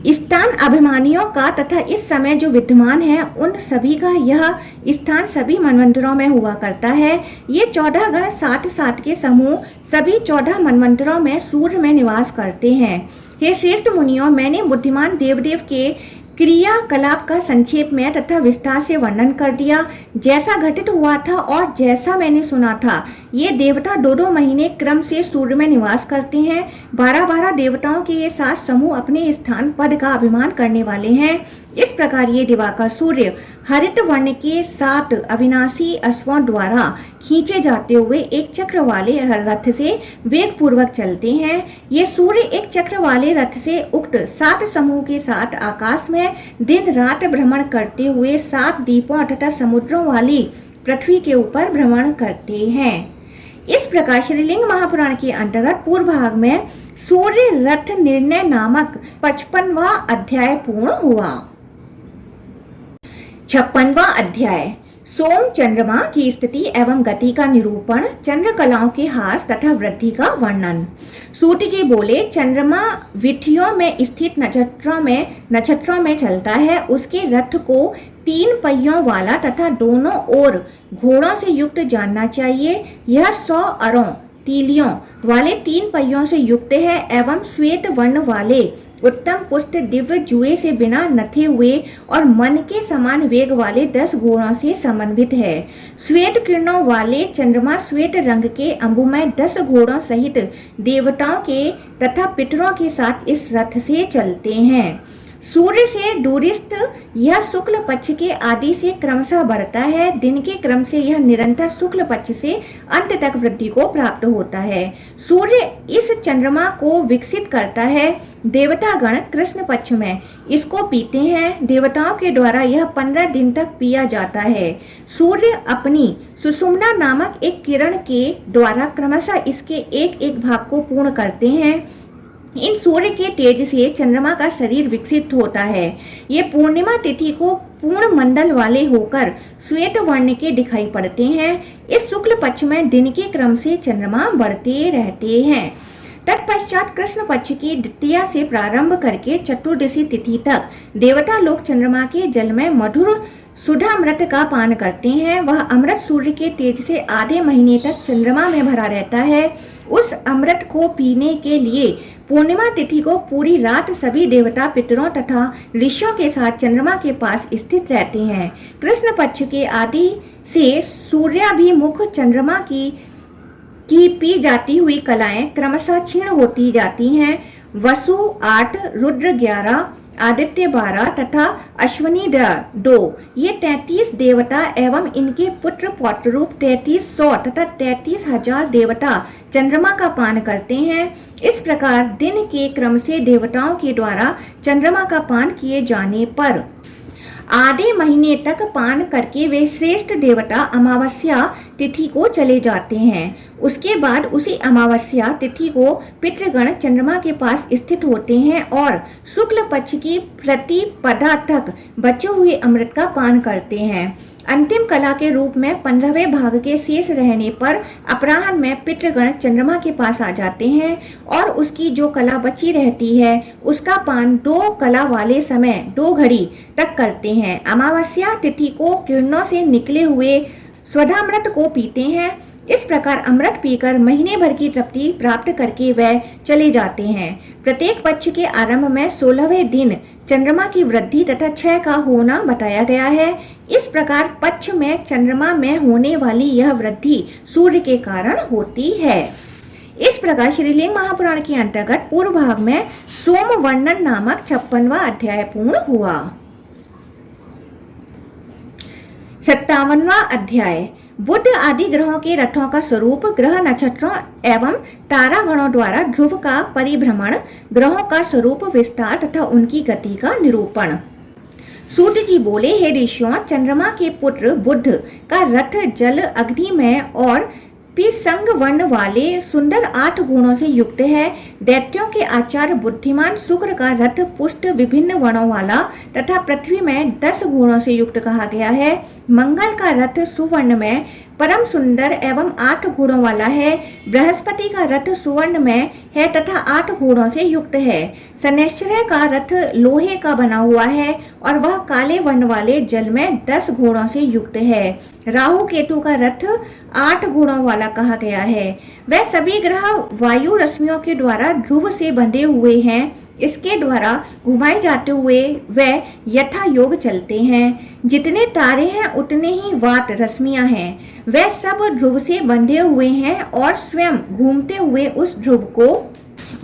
स्थान अभिमानियों का तथा इस समय जो विद्यमान है उन सभी का यह स्थान सभी मनवंतरों में हुआ करता है। ये 14 गण 7-7 के समूह सभी 14 मनवंतरों में सूर्य में निवास करते हैं। हे श्रेष्ठ मुनियों, मैंने बुद्धिमान देवदेव के क्रियाकलाप का संक्षेप में तथा विस्तार से वर्णन कर दिया। जैसा घटित हुआ था और जैसा मैंने सुना था, ये देवता 2-2 महीने क्रम से सूर्य में निवास करते हैं। 12-12 देवताओं के ये 7 समूह अपने स्थान पद का अभिमान करने वाले हैं। इस प्रकार ये दिवाकर सूर्य हरित वर्ण के 7 अविनाशी अश्वों द्वारा खींचे जाते हुए एक चक्र वाले रथ से वेग पूर्वक चलते हैं। ये सूर्य एक चक्र वाले रथ से उक्त 7 समूह के साथ आकाश में दिन रात भ्रमण करते हुए 7 द्वीपों तथा समुद्रों वाली पृथ्वी के ऊपर भ्रमण करते हैं। इस प्रकार श्रीलिंग महापुराण के अंतर्गत पूर्व भाग में सूर्य रथ निर्णय नामक 55वां अध्याय पूर्ण हुआ। 56वां अध्याय सोम चंद्रमा की स्थिति एवं गति का निरूपण, चंद्र कलाओं के हास तथा वृद्धि का वर्णन। सूत जी बोले, चंद्रमा विथियों में स्थित नक्षत्रों में चलता है। उसके रथ को 3 पहियों वाला तथा दोनों ओर घोड़ों से युक्त जानना चाहिए। यह 100 अरों तीलियों वाले 3 पहियों से युक्त है एवं श्वेत वर्ण वाले उत्तम पुष्ट दिव्य जुए से बिना नथे हुए और मन के समान वेग वाले 10 घोड़ों से समन्वित है। श्वेत किरणों वाले चंद्रमा श्वेत रंग के अंबुमय 10 घोड़ों सहित देवताओं के तथा पितरों के साथ इस रथ से चलते हैं। सूर्य से दूरिस्थ यह शुक्ल पक्ष के आदि से क्रमशः बढ़ता है। दिन के क्रम से यह निरंतर शुक्ल पक्ष से अंत तक वृद्धि को प्राप्त होता है। सूर्य इस चंद्रमा को विकसित करता है। देवतागण कृष्ण पक्ष में इसको पीते हैं। देवताओं के द्वारा यह 15 दिन तक पिया जाता है। सूर्य अपनी सुषुम्ना नामक एक किरण के द्वारा क्रमशः इसके एक एक भाग को पूर्ण करते हैं। इन सूर्य के तेज से चंद्रमा का शरीर विकसित होता है। ये पूर्णिमा तिथि को पूर्ण मंडल वाले होकर श्वेत वर्ण के दिखाई पड़ते हैं। इस शुक्ल पक्ष में दिन के क्रम से चंद्रमा बढ़ते रहते हैं। तत्पश्चात कृष्ण पक्ष की द्वितीया से प्रारंभ करके चतुर्दशी तिथि तक देवता लोग चंद्रमा के जल में मधुर सुधामृत का पान करते हैं। वह अमृत सूर्य के तेज से आधे महीने तक चंद्रमा में भरा रहता है। उस अमृत को पीने के लिए पूर्णिमा तिथि को पूरी रात सभी देवता पितरों तथा ऋषियों के साथ चंद्रमा के पास स्थित रहते हैं। कृष्ण पक्ष के आदि से सूर्याभिमुख चंद्रमा की पी जाती हुई कलाएं क्रमशः क्षीण होती जाती हैं। वसु 8, रुद्र 11, आदित्य 12 तथा अश्विनी 2 ये 33 देवता एवं इनके पुत्र पौत्र रूप 3300 तथा 33,000 देवता चंद्रमा का पान करते हैं। इस प्रकार दिन के क्रम से देवताओं के द्वारा चंद्रमा का पान किए जाने पर आधे महीने तक पान करके वे श्रेष्ठ देवता अमावस्या तिथि को चले जाते हैं। उसके बाद उसी अमावस्या तिथि को पितृगण चंद्रमा के पास स्थित होते हैं और शुक्ल पक्ष की प्रतिपदा तक बचे हुए अमृत का पान करते हैं। अंतिम कला के रूप में 15वें भाग के शेष रहने पर अपराह्न में पितृगण चंद्रमा के पास आ जाते हैं और उसकी जो कला बची रहती है उसका पान 2 कला वाले समय 2 घड़ी तक करते हैं। अमावस्या तिथि को किरणों से निकले हुए स्वधामृत को पीते हैं। इस प्रकार अमृत पीकर महीने भर की तृप्ति प्राप्त करके वह चले जाते हैं। प्रत्येक पक्ष के आरंभ में 16वें दिन चंद्रमा की वृद्धि तथा क्षय का होना बताया गया है। इस प्रकार पक्ष में चंद्रमा में होने वाली यह वृद्धि सूर्य के कारण होती है। इस प्रकार श्रीलिंग महापुराण के अंतर्गत पूर्व भाग में सोम वर्णन नामक 56वां अध्याय पूर्ण हुआ। 57वां अध्याय बुध आदि ग्रहों के रथों का स्वरूप, ग्रह नक्षत्रों एवं तारागणों द्वारा ध्रुव का परिभ्रमण, ग्रहों का स्वरूप विस्तार तथा उनकी गति का निरूपण। सूत जी बोले, हे ऋषियों, चंद्रमा के पुत्र बुध का रथ जल अग्नि में और पिसंग वर्ण वाले सुंदर 8 गुणों से युक्त है। दैत्यों के आचार्य बुद्धिमान शुक्र का रथ पुष्ट विभिन्न वर्णों वाला तथा पृथ्वी में 10 गुणों से युक्त कहा गया है। मंगल का रथ सुवर्ण में परम सुंदर एवं 8 गुणों वाला है। बृहस्पति का रथ सुवर्ण में है तथा 8 गुणों से युक्त है। शनैश्चर का रथ लोहे का बना हुआ है और वह काले वर्ण वाले जल में 10 गुणों से युक्त है। राहु केतु का रथ 8 गुणों वाला कहा गया है। वह सभी ग्रह वायु रश्मियों के द्वारा ध्रुव से बंधे हुए हैं। इसके द्वारा घुमाए जाते हुए वह यथा योग चलते हैं। जितने तारे हैं उतने ही वाट रश्मियां हैं। वह सब ध्रुव से बंधे हुए हैं और स्वयं घूमते हुए उस ध्रुव को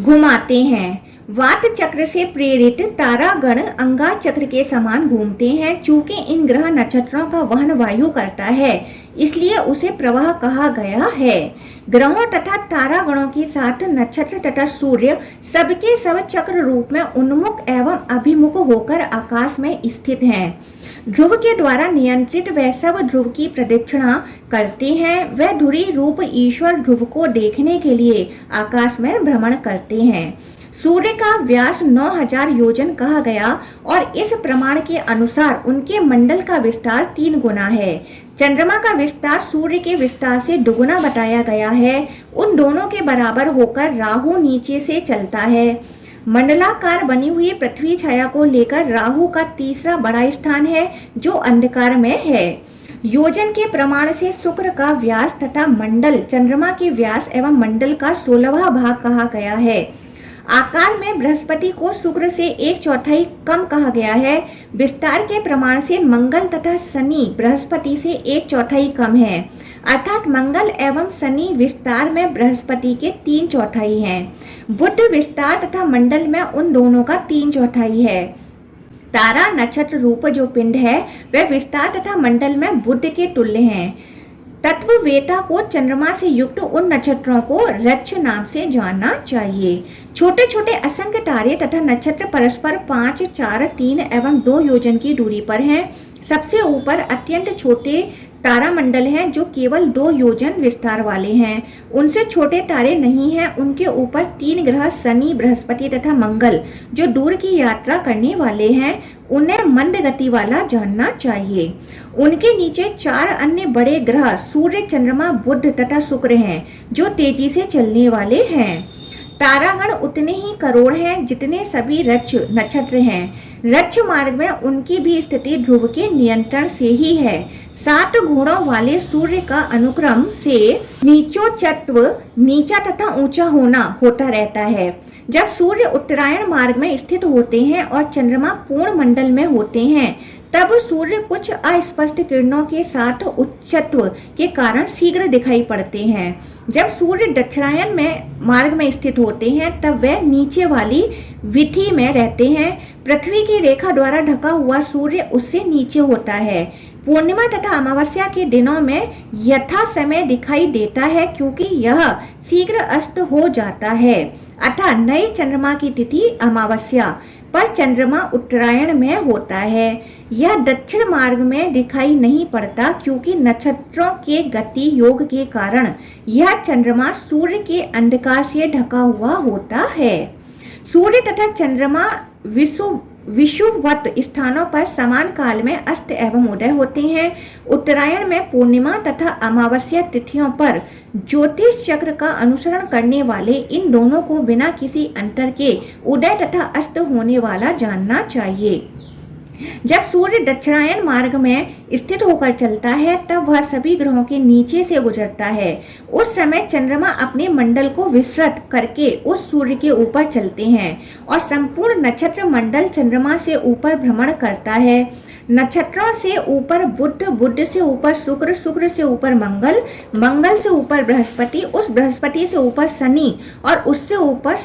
घुमाते हैं। वात चक्र से प्रेरित तारागण अंगार चक्र के समान घूमते हैं। चूंकि इन ग्रह नक्षत्रों का वहन वायु करता है, इसलिए उसे प्रवाह कहा गया है। ग्रहों तथा तारागणों के साथ नक्षत्र तथा सूर्य सबके सब चक्र रूप में उन्मुख एवं अभिमुख होकर आकाश में स्थित हैं। ध्रुव के द्वारा नियंत्रित वह सब ध्रुव की प्रदक्षिणा करते हैं। वह धुरी रूप ईश्वर ध्रुव को देखने के लिए आकाश में भ्रमण करते हैं। सूर्य का व्यास 9000 योजन कहा गया और इस प्रमाण के अनुसार उनके मंडल का विस्तार 3 गुना है। चंद्रमा का विस्तार सूर्य के विस्तार से दुगुना बताया गया है। उन दोनों के बराबर होकर राहु नीचे से चलता है। मंडलाकार बनी हुई पृथ्वी छाया को लेकर राहु का तीसरा बड़ा स्थान है, जो अंधकार में है। योजन के प्रमाण से शुक्र का व्यास तथा मंडल चंद्रमा के व्यास एवं मंडल का 16वां भाग कहा गया है। आकार में बृहस्पति को शुक्र से 1/4 कम कहा गया है। विस्तार के प्रमाण से मंगल तथा शनि बृहस्पति से 1/4 कम है, अर्थात मंगल एवं शनि विस्तार में बृहस्पति के 3/4 हैं। बुध विस्तार तथा मंडल में उन दोनों का 3/4 है। तारा नक्षत्र रूप जो पिंड है वह विस्तार तथा मंडल में बुध के तुल्य हैं। तत्ववेता को चंद्रमा से युक्त उन नक्षत्रों को रक्ष नाम से जानना चाहिए। छोटे छोटे असंख्य तारे तथा नक्षत्र परस्पर 5, 4, 3 एवं 2 योजन की दूरी पर हैं। सबसे ऊपर अत्यंत छोटे तारामंडल हैं जो केवल 2 योजन विस्तार वाले हैं। उनसे छोटे तारे नहीं हैं। उनके ऊपर 3 ग्रह शनि, बृहस्पति तथा मंगल जो दूर की यात्रा करने वाले हैं, उन्हें मंद गति वाला जानना चाहिए। उनके नीचे 4 अन्य बड़े ग्रह सूर्य, चंद्रमा, बुध तथा शुक्र हैं जो तेजी से चलने वाले हैं। तारागण उतने ही करोड़ हैं जितने सभी रक्ष नक्षत्र हैं। रक्ष मार्ग में उनकी भी स्थिति ध्रुव के नियंत्रण से ही है। 7 घोड़ों वाले सूर्य का अनुक्रम से नीचोच्चत्व, नीचा तथा ऊंचा होना होता रहता है। जब सूर्य उत्तरायण मार्ग में स्थित होते हैं और चंद्रमा पूर्ण मंडल में होते हैं, तब सूर्य कुछ अस्पष्ट किरणों के साथ उच्चत्व के कारण शीघ्र दिखाई पड़ते हैं। जब सूर्य दक्षिणायन में मार्ग में स्थित होते हैं, तब वे नीचे वाली विधि में रहते हैं। पृथ्वी की रेखा द्वारा ढका हुआ सूर्य उससे नीचे होता है। पूर्णिमा तथा अमावस्या के दिनों में यथा समय दिखाई देता है, क्योंकि यह शीघ्र अस्त हो जाता है। अतः नए चंद्रमा की तिथि अमावस्या पर चंद्रमा उत्तरायण में होता है। यह दक्षिण मार्ग में दिखाई नहीं पड़ता, क्योंकि नक्षत्रों के गति योग के कारण यह चंद्रमा सूर्य के अंधकार से ढका हुआ होता है। सूर्य तथा चंद्रमा विषुवत स्थानों पर समान काल में अस्त एवं उदय होते हैं। उत्तरायण में पूर्णिमा तथा अमावस्या तिथियों पर ज्योतिष चक्र का अनुसरण करने वाले इन दोनों को बिना किसी अंतर के उदय तथा अस्त होने वाला जानना चाहिए। जब सूर्य दक्षिणायन मार्ग में स्थित होकर चलता है, तब वह सभी ग्रहों के नीचे से गुजरता है। उस समय चंद्रमा अपने मंडल को विस्तृत करके उस सूर्य के ऊपर चलते हैं और संपूर्ण नक्षत्र मंडल चंद्रमा से ऊपर भ्रमण करता है। नक्षत्रों से ऊपर बुध, बुध से ऊपर शुक्र, शुक्र से ऊपर मंगल, मंगल से ऊपर बृहस्पति, उस बृहस्पति से ऊपर शनि और उससे ऊपर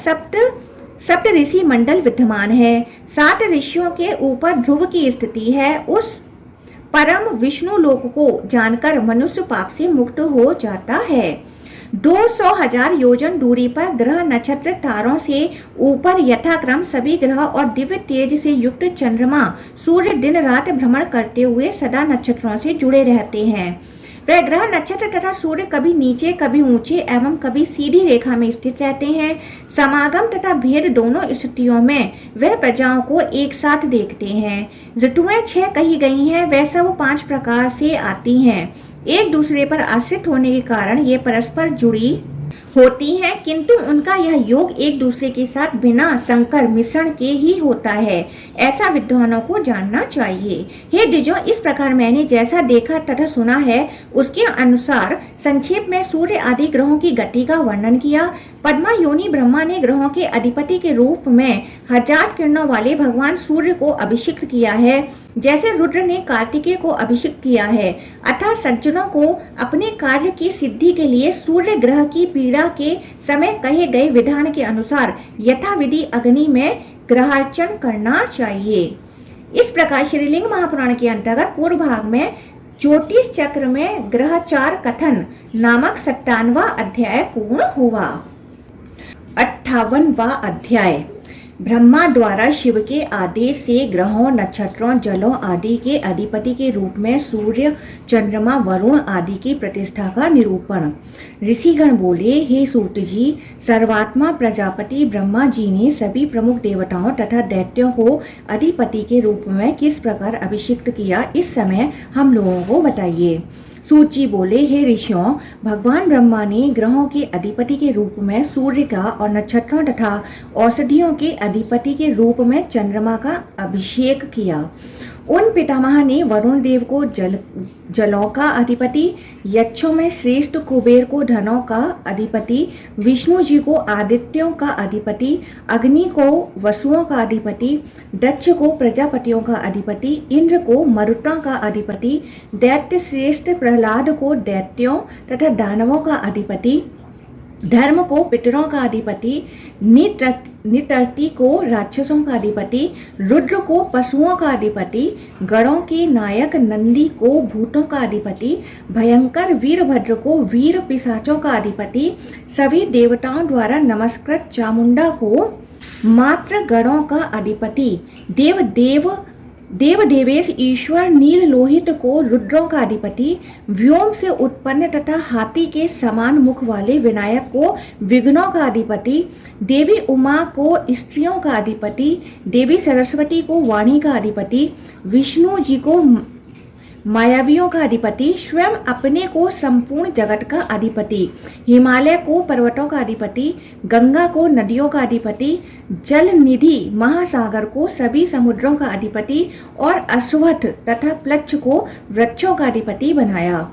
सप्त ऋषि मंडल विद्यमान है। 7 ऋषियों के ऊपर ध्रुव की स्थिति है। उस परम विष्णु लोक को जानकर मनुष्य पाप से मुक्त हो जाता है। 200,000 योजन दूरी पर ग्रह, नक्षत्र, तारों से ऊपर यथाक्रम सभी ग्रह और दिव्य तेज से युक्त चंद्रमा, सूर्य दिन रात भ्रमण करते हुए सदा नक्षत्रों से जुड़े रहते हैं। वह ग्रह, नक्षत्र तथा सूर्य कभी नीचे, कभी ऊंचे एवं कभी सीधी रेखा में स्थित रहते हैं। समागम तथा भेद दोनों स्थितियों में वह प्रजाओं को एक साथ देखते हैं। ऋतुएं 6 कही गई हैं, वह सब 5 प्रकार से आती हैं। एक दूसरे पर आश्रित होने के कारण ये परस्पर जुड़ी होती हैं, किंतु उनका यह योग एक दूसरे के साथ बिना संकर मिश्रण के ही होता है। ऐसा विद्वानों को जानना चाहिए। हे द्विजों, इस प्रकार मैंने जैसा देखा तथा सुना है, उसके अनुसार संक्षेप में सूर्य आदि ग्रहों की गति का वर्णन किया। पद्मा योनि ब्रह्मा ने ग्रहों के अधिपति के रूप में 1000 किरणों वाले भगवान सूर्य को अभिषिक्त किया है। जैसे रुद्र ने कार्तिकेय को अभिषेक किया है। अतः सज्जनों को अपने कार्य की सिद्धि के लिए सूर्य ग्रह की पीड़ा के समय कहे गए विधान के अनुसार यथाविधि अग्नि में ग्रहार्चन करना चाहिए। इस प्रकार श्रीलिंग महापुराण के अंतर्गत पूर्व भाग में ज्योतिष चक्र में ग्रहचार कथन नामक 57वां अध्याय पूर्ण हुआ। 58वां अध्याय ब्रह्मा द्वारा शिव के आदेश से ग्रहों, नक्षत्रों, जलों आदि के अधिपति के रूप में सूर्य, चंद्रमा, वरुण आदि की प्रतिष्ठा का निरूपण। ऋषिगण बोले, हे सूत जी, सर्वात्मा प्रजापति ब्रह्मा जी ने सभी प्रमुख देवताओं तथा दैत्यों को अधिपति के रूप में किस प्रकार अभिषिक्त किया, इस समय हम लोगों को बताइए। सूत जी बोले, हे ऋषियों, भगवान ब्रह्मा ने ग्रहों के अधिपति के रूप में सूर्य का और नक्षत्रों तथा औषधियों के अधिपति के रूप में चंद्रमा का अभिषेक किया। उन पितामह ने वरुण देव को जलों का अधिपति, यक्षों में श्रेष्ठ कुबेर को धनों का अधिपति, विष्णु जी को आदित्यों का अधिपति, अग्नि को वसुओं का अधिपति, दक्ष को प्रजापतियों का अधिपति, इंद्र को मरुतों का अधिपति, दैत्य श्रेष्ठ प्रहलाद को दैत्यों तथा दानवों का अधिपति, धर्म को पितरों का अधिपति, नितर्ति को राक्षसों का अधिपति, रुद्र को पशुओं का अधिपति, गणों के नायक नंदी को भूतों का अधिपति, भयंकर वीरभद्र को वीर पिशाचों का अधिपति, सभी देवताओं द्वारा नमस्कृत चामुंडा को मात्र गणों का अधिपति, देवेश ईश्वर नील लोहित को रुद्रों का अधिपति, व्योम से उत्पन्न तथा हाथी के समान मुख वाले विनायक को विघ्नों का अधिपति, देवी उमा को स्त्रियों का अधिपति, देवी सरस्वती को वाणी का अधिपति, विष्णु जी को मायावियों का अधिपति, स्वयं अपने को संपूर्ण जगत का अधिपति, हिमालय को पर्वतों का अधिपति, गंगा को नदियों का अधिपति, जल निधि महासागर को सभी समुद्रों का अधिपति और अश्वत्थ तथा प्लक्ष को वृक्षों का अधिपति बनाया।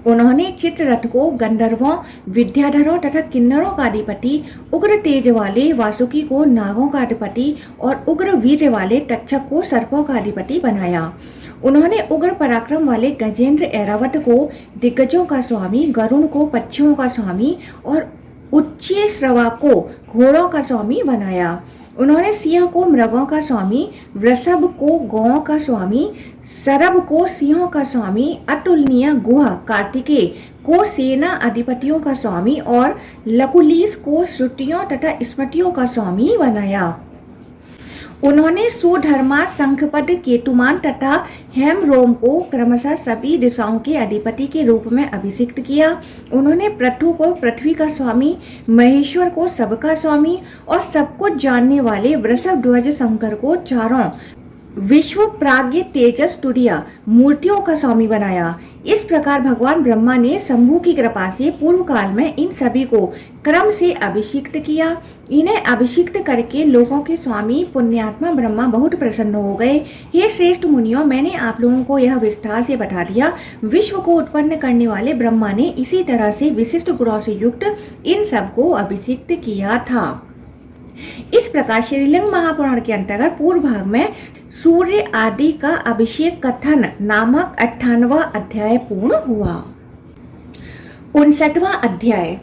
उन्होंने चित्ररथ को गंधर्वों, विद्याधरों तथा किन्नरों का अधिपति, उग्र तेज वाले वासुकी को नागों का अधिपति और उग्र वीर्य वाले तक्षक को सर्पों का अधिपति बनाया। उन्होंने उग्र पराक्रम वाले गजेंद्र ऐरावत को दिग्गजों का स्वामी, गरुण को पक्षियों का स्वामी और उच्चे श्रवा को घोड़ों का स्वामी बनाया। उन्होंने सिंह को मृगों का स्वामी, वृषभ को गौओं का स्वामी, सरभ को सिंहों का स्वामी, अतुलनीय गुहा कार्तिकेय को सेना अधिपतियों का स्वामी और लकुलीस को श्रुतियों तथा स्मृतियों का स्वामी बनाया। उन्होंने सुधर्मा, शंखपद, केतुमान तथा हेमरोम को क्रमशः सभी दिशाओं के अधिपति के रूप में अभिषिक्त किया। उन्होंने पृथु को पृथ्वी का स्वामी, महेश्वर को सबका स्वामी और सब कुछ जानने वाले वृषभ ध्वज शंकर को चारों विश्व प्राज्ञ तेजस तुरिया मूर्तियों का स्वामी बनाया। इस प्रकार भगवान ब्रह्मा ने शंभु की कृपा से पूर्व काल में इन सभी को क्रम से अभिषिक्त किया। इन्हें अभिषिक्त करके लोगों के स्वामी पुण्यात्मा ब्रह्मा बहुत प्रसन्न हो गए। हे श्रेष्ठ मुनियों, मैंने आप लोगों को यह विस्तार से बता दिया। विश्व को उत्पन्न करने वाले ब्रह्मा ने इसी तरह से विशिष्ट गुणों से युक्त इन सबको अभिषिक्त किया था। इस प्रकार श्रीलिंग महापुराण के अंतर्गत पूर्व भाग में सूर्य आदि का अभिषेक कथन नामक 58वां अध्याय पूर्ण हुआ। 59वां अध्याय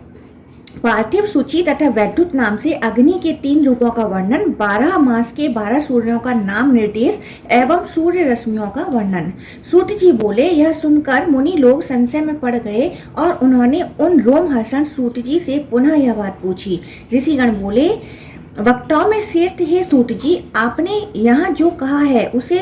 पार्थिव, सूची तथा वैद्युत नाम से अग्नि के 3 रूपों का वर्णन, 12 मास के 12 सूर्यों का नाम निर्देश एवं सूर्य रश्मियों का वर्णन। सूत जी बोले, यह सुनकर मुनि लोग संशय में पड़ गए और उन्होंने उन रोमहर्षण सूत जी से पुनः यह बात पूछी। ऋषिगण बोले, वक्ताओं में श्रेष्ठ है सूत जी, आपने यहाँ जो कहा है उसे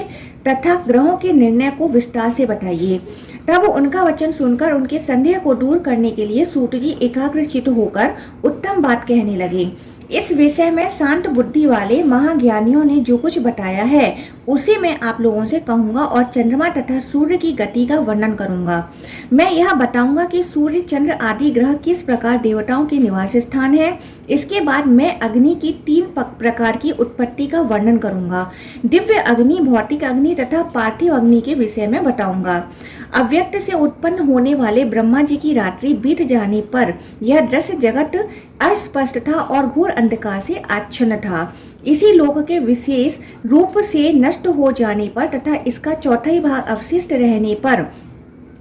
तथा ग्रहों के निर्णय को विस्तार से बताइए। तब उनका वचन सुनकर उनके संदेह को दूर करने के लिए सूत जी एकाग्रचित्त होकर उत्तम बात कहने लगे। इस विषय में शांत बुद्धि वाले महाज्ञानियों ने जो कुछ बताया है उसे मैं आप लोगों से कहूँगा और चंद्रमा तथा सूर्य की गति का वर्णन करूँगा। मैं यह बताऊँगा कि सूर्य, चंद्र आदि ग्रह किस प्रकार देवताओं के निवास स्थान है। इसके बाद मैं अग्नि की 3 प्रकार की उत्पत्ति का वर्णन करूँगा। दिव्य अग्नि, भौतिक अग्नि तथा पार्थिव अग्नि के विषय में बताऊँगा। अव्यक्त से उत्पन्न होने वाले ब्रह्मा जी की रात्रि बीत जाने पर यह दृश्य जगत अस्पष्ट था और घोर अंधकार से आच्छन्न था। इसी लोक के विशेष रूप से नष्ट हो जाने पर तथा इसका चौथाई भाग अवशिष्ट रहने पर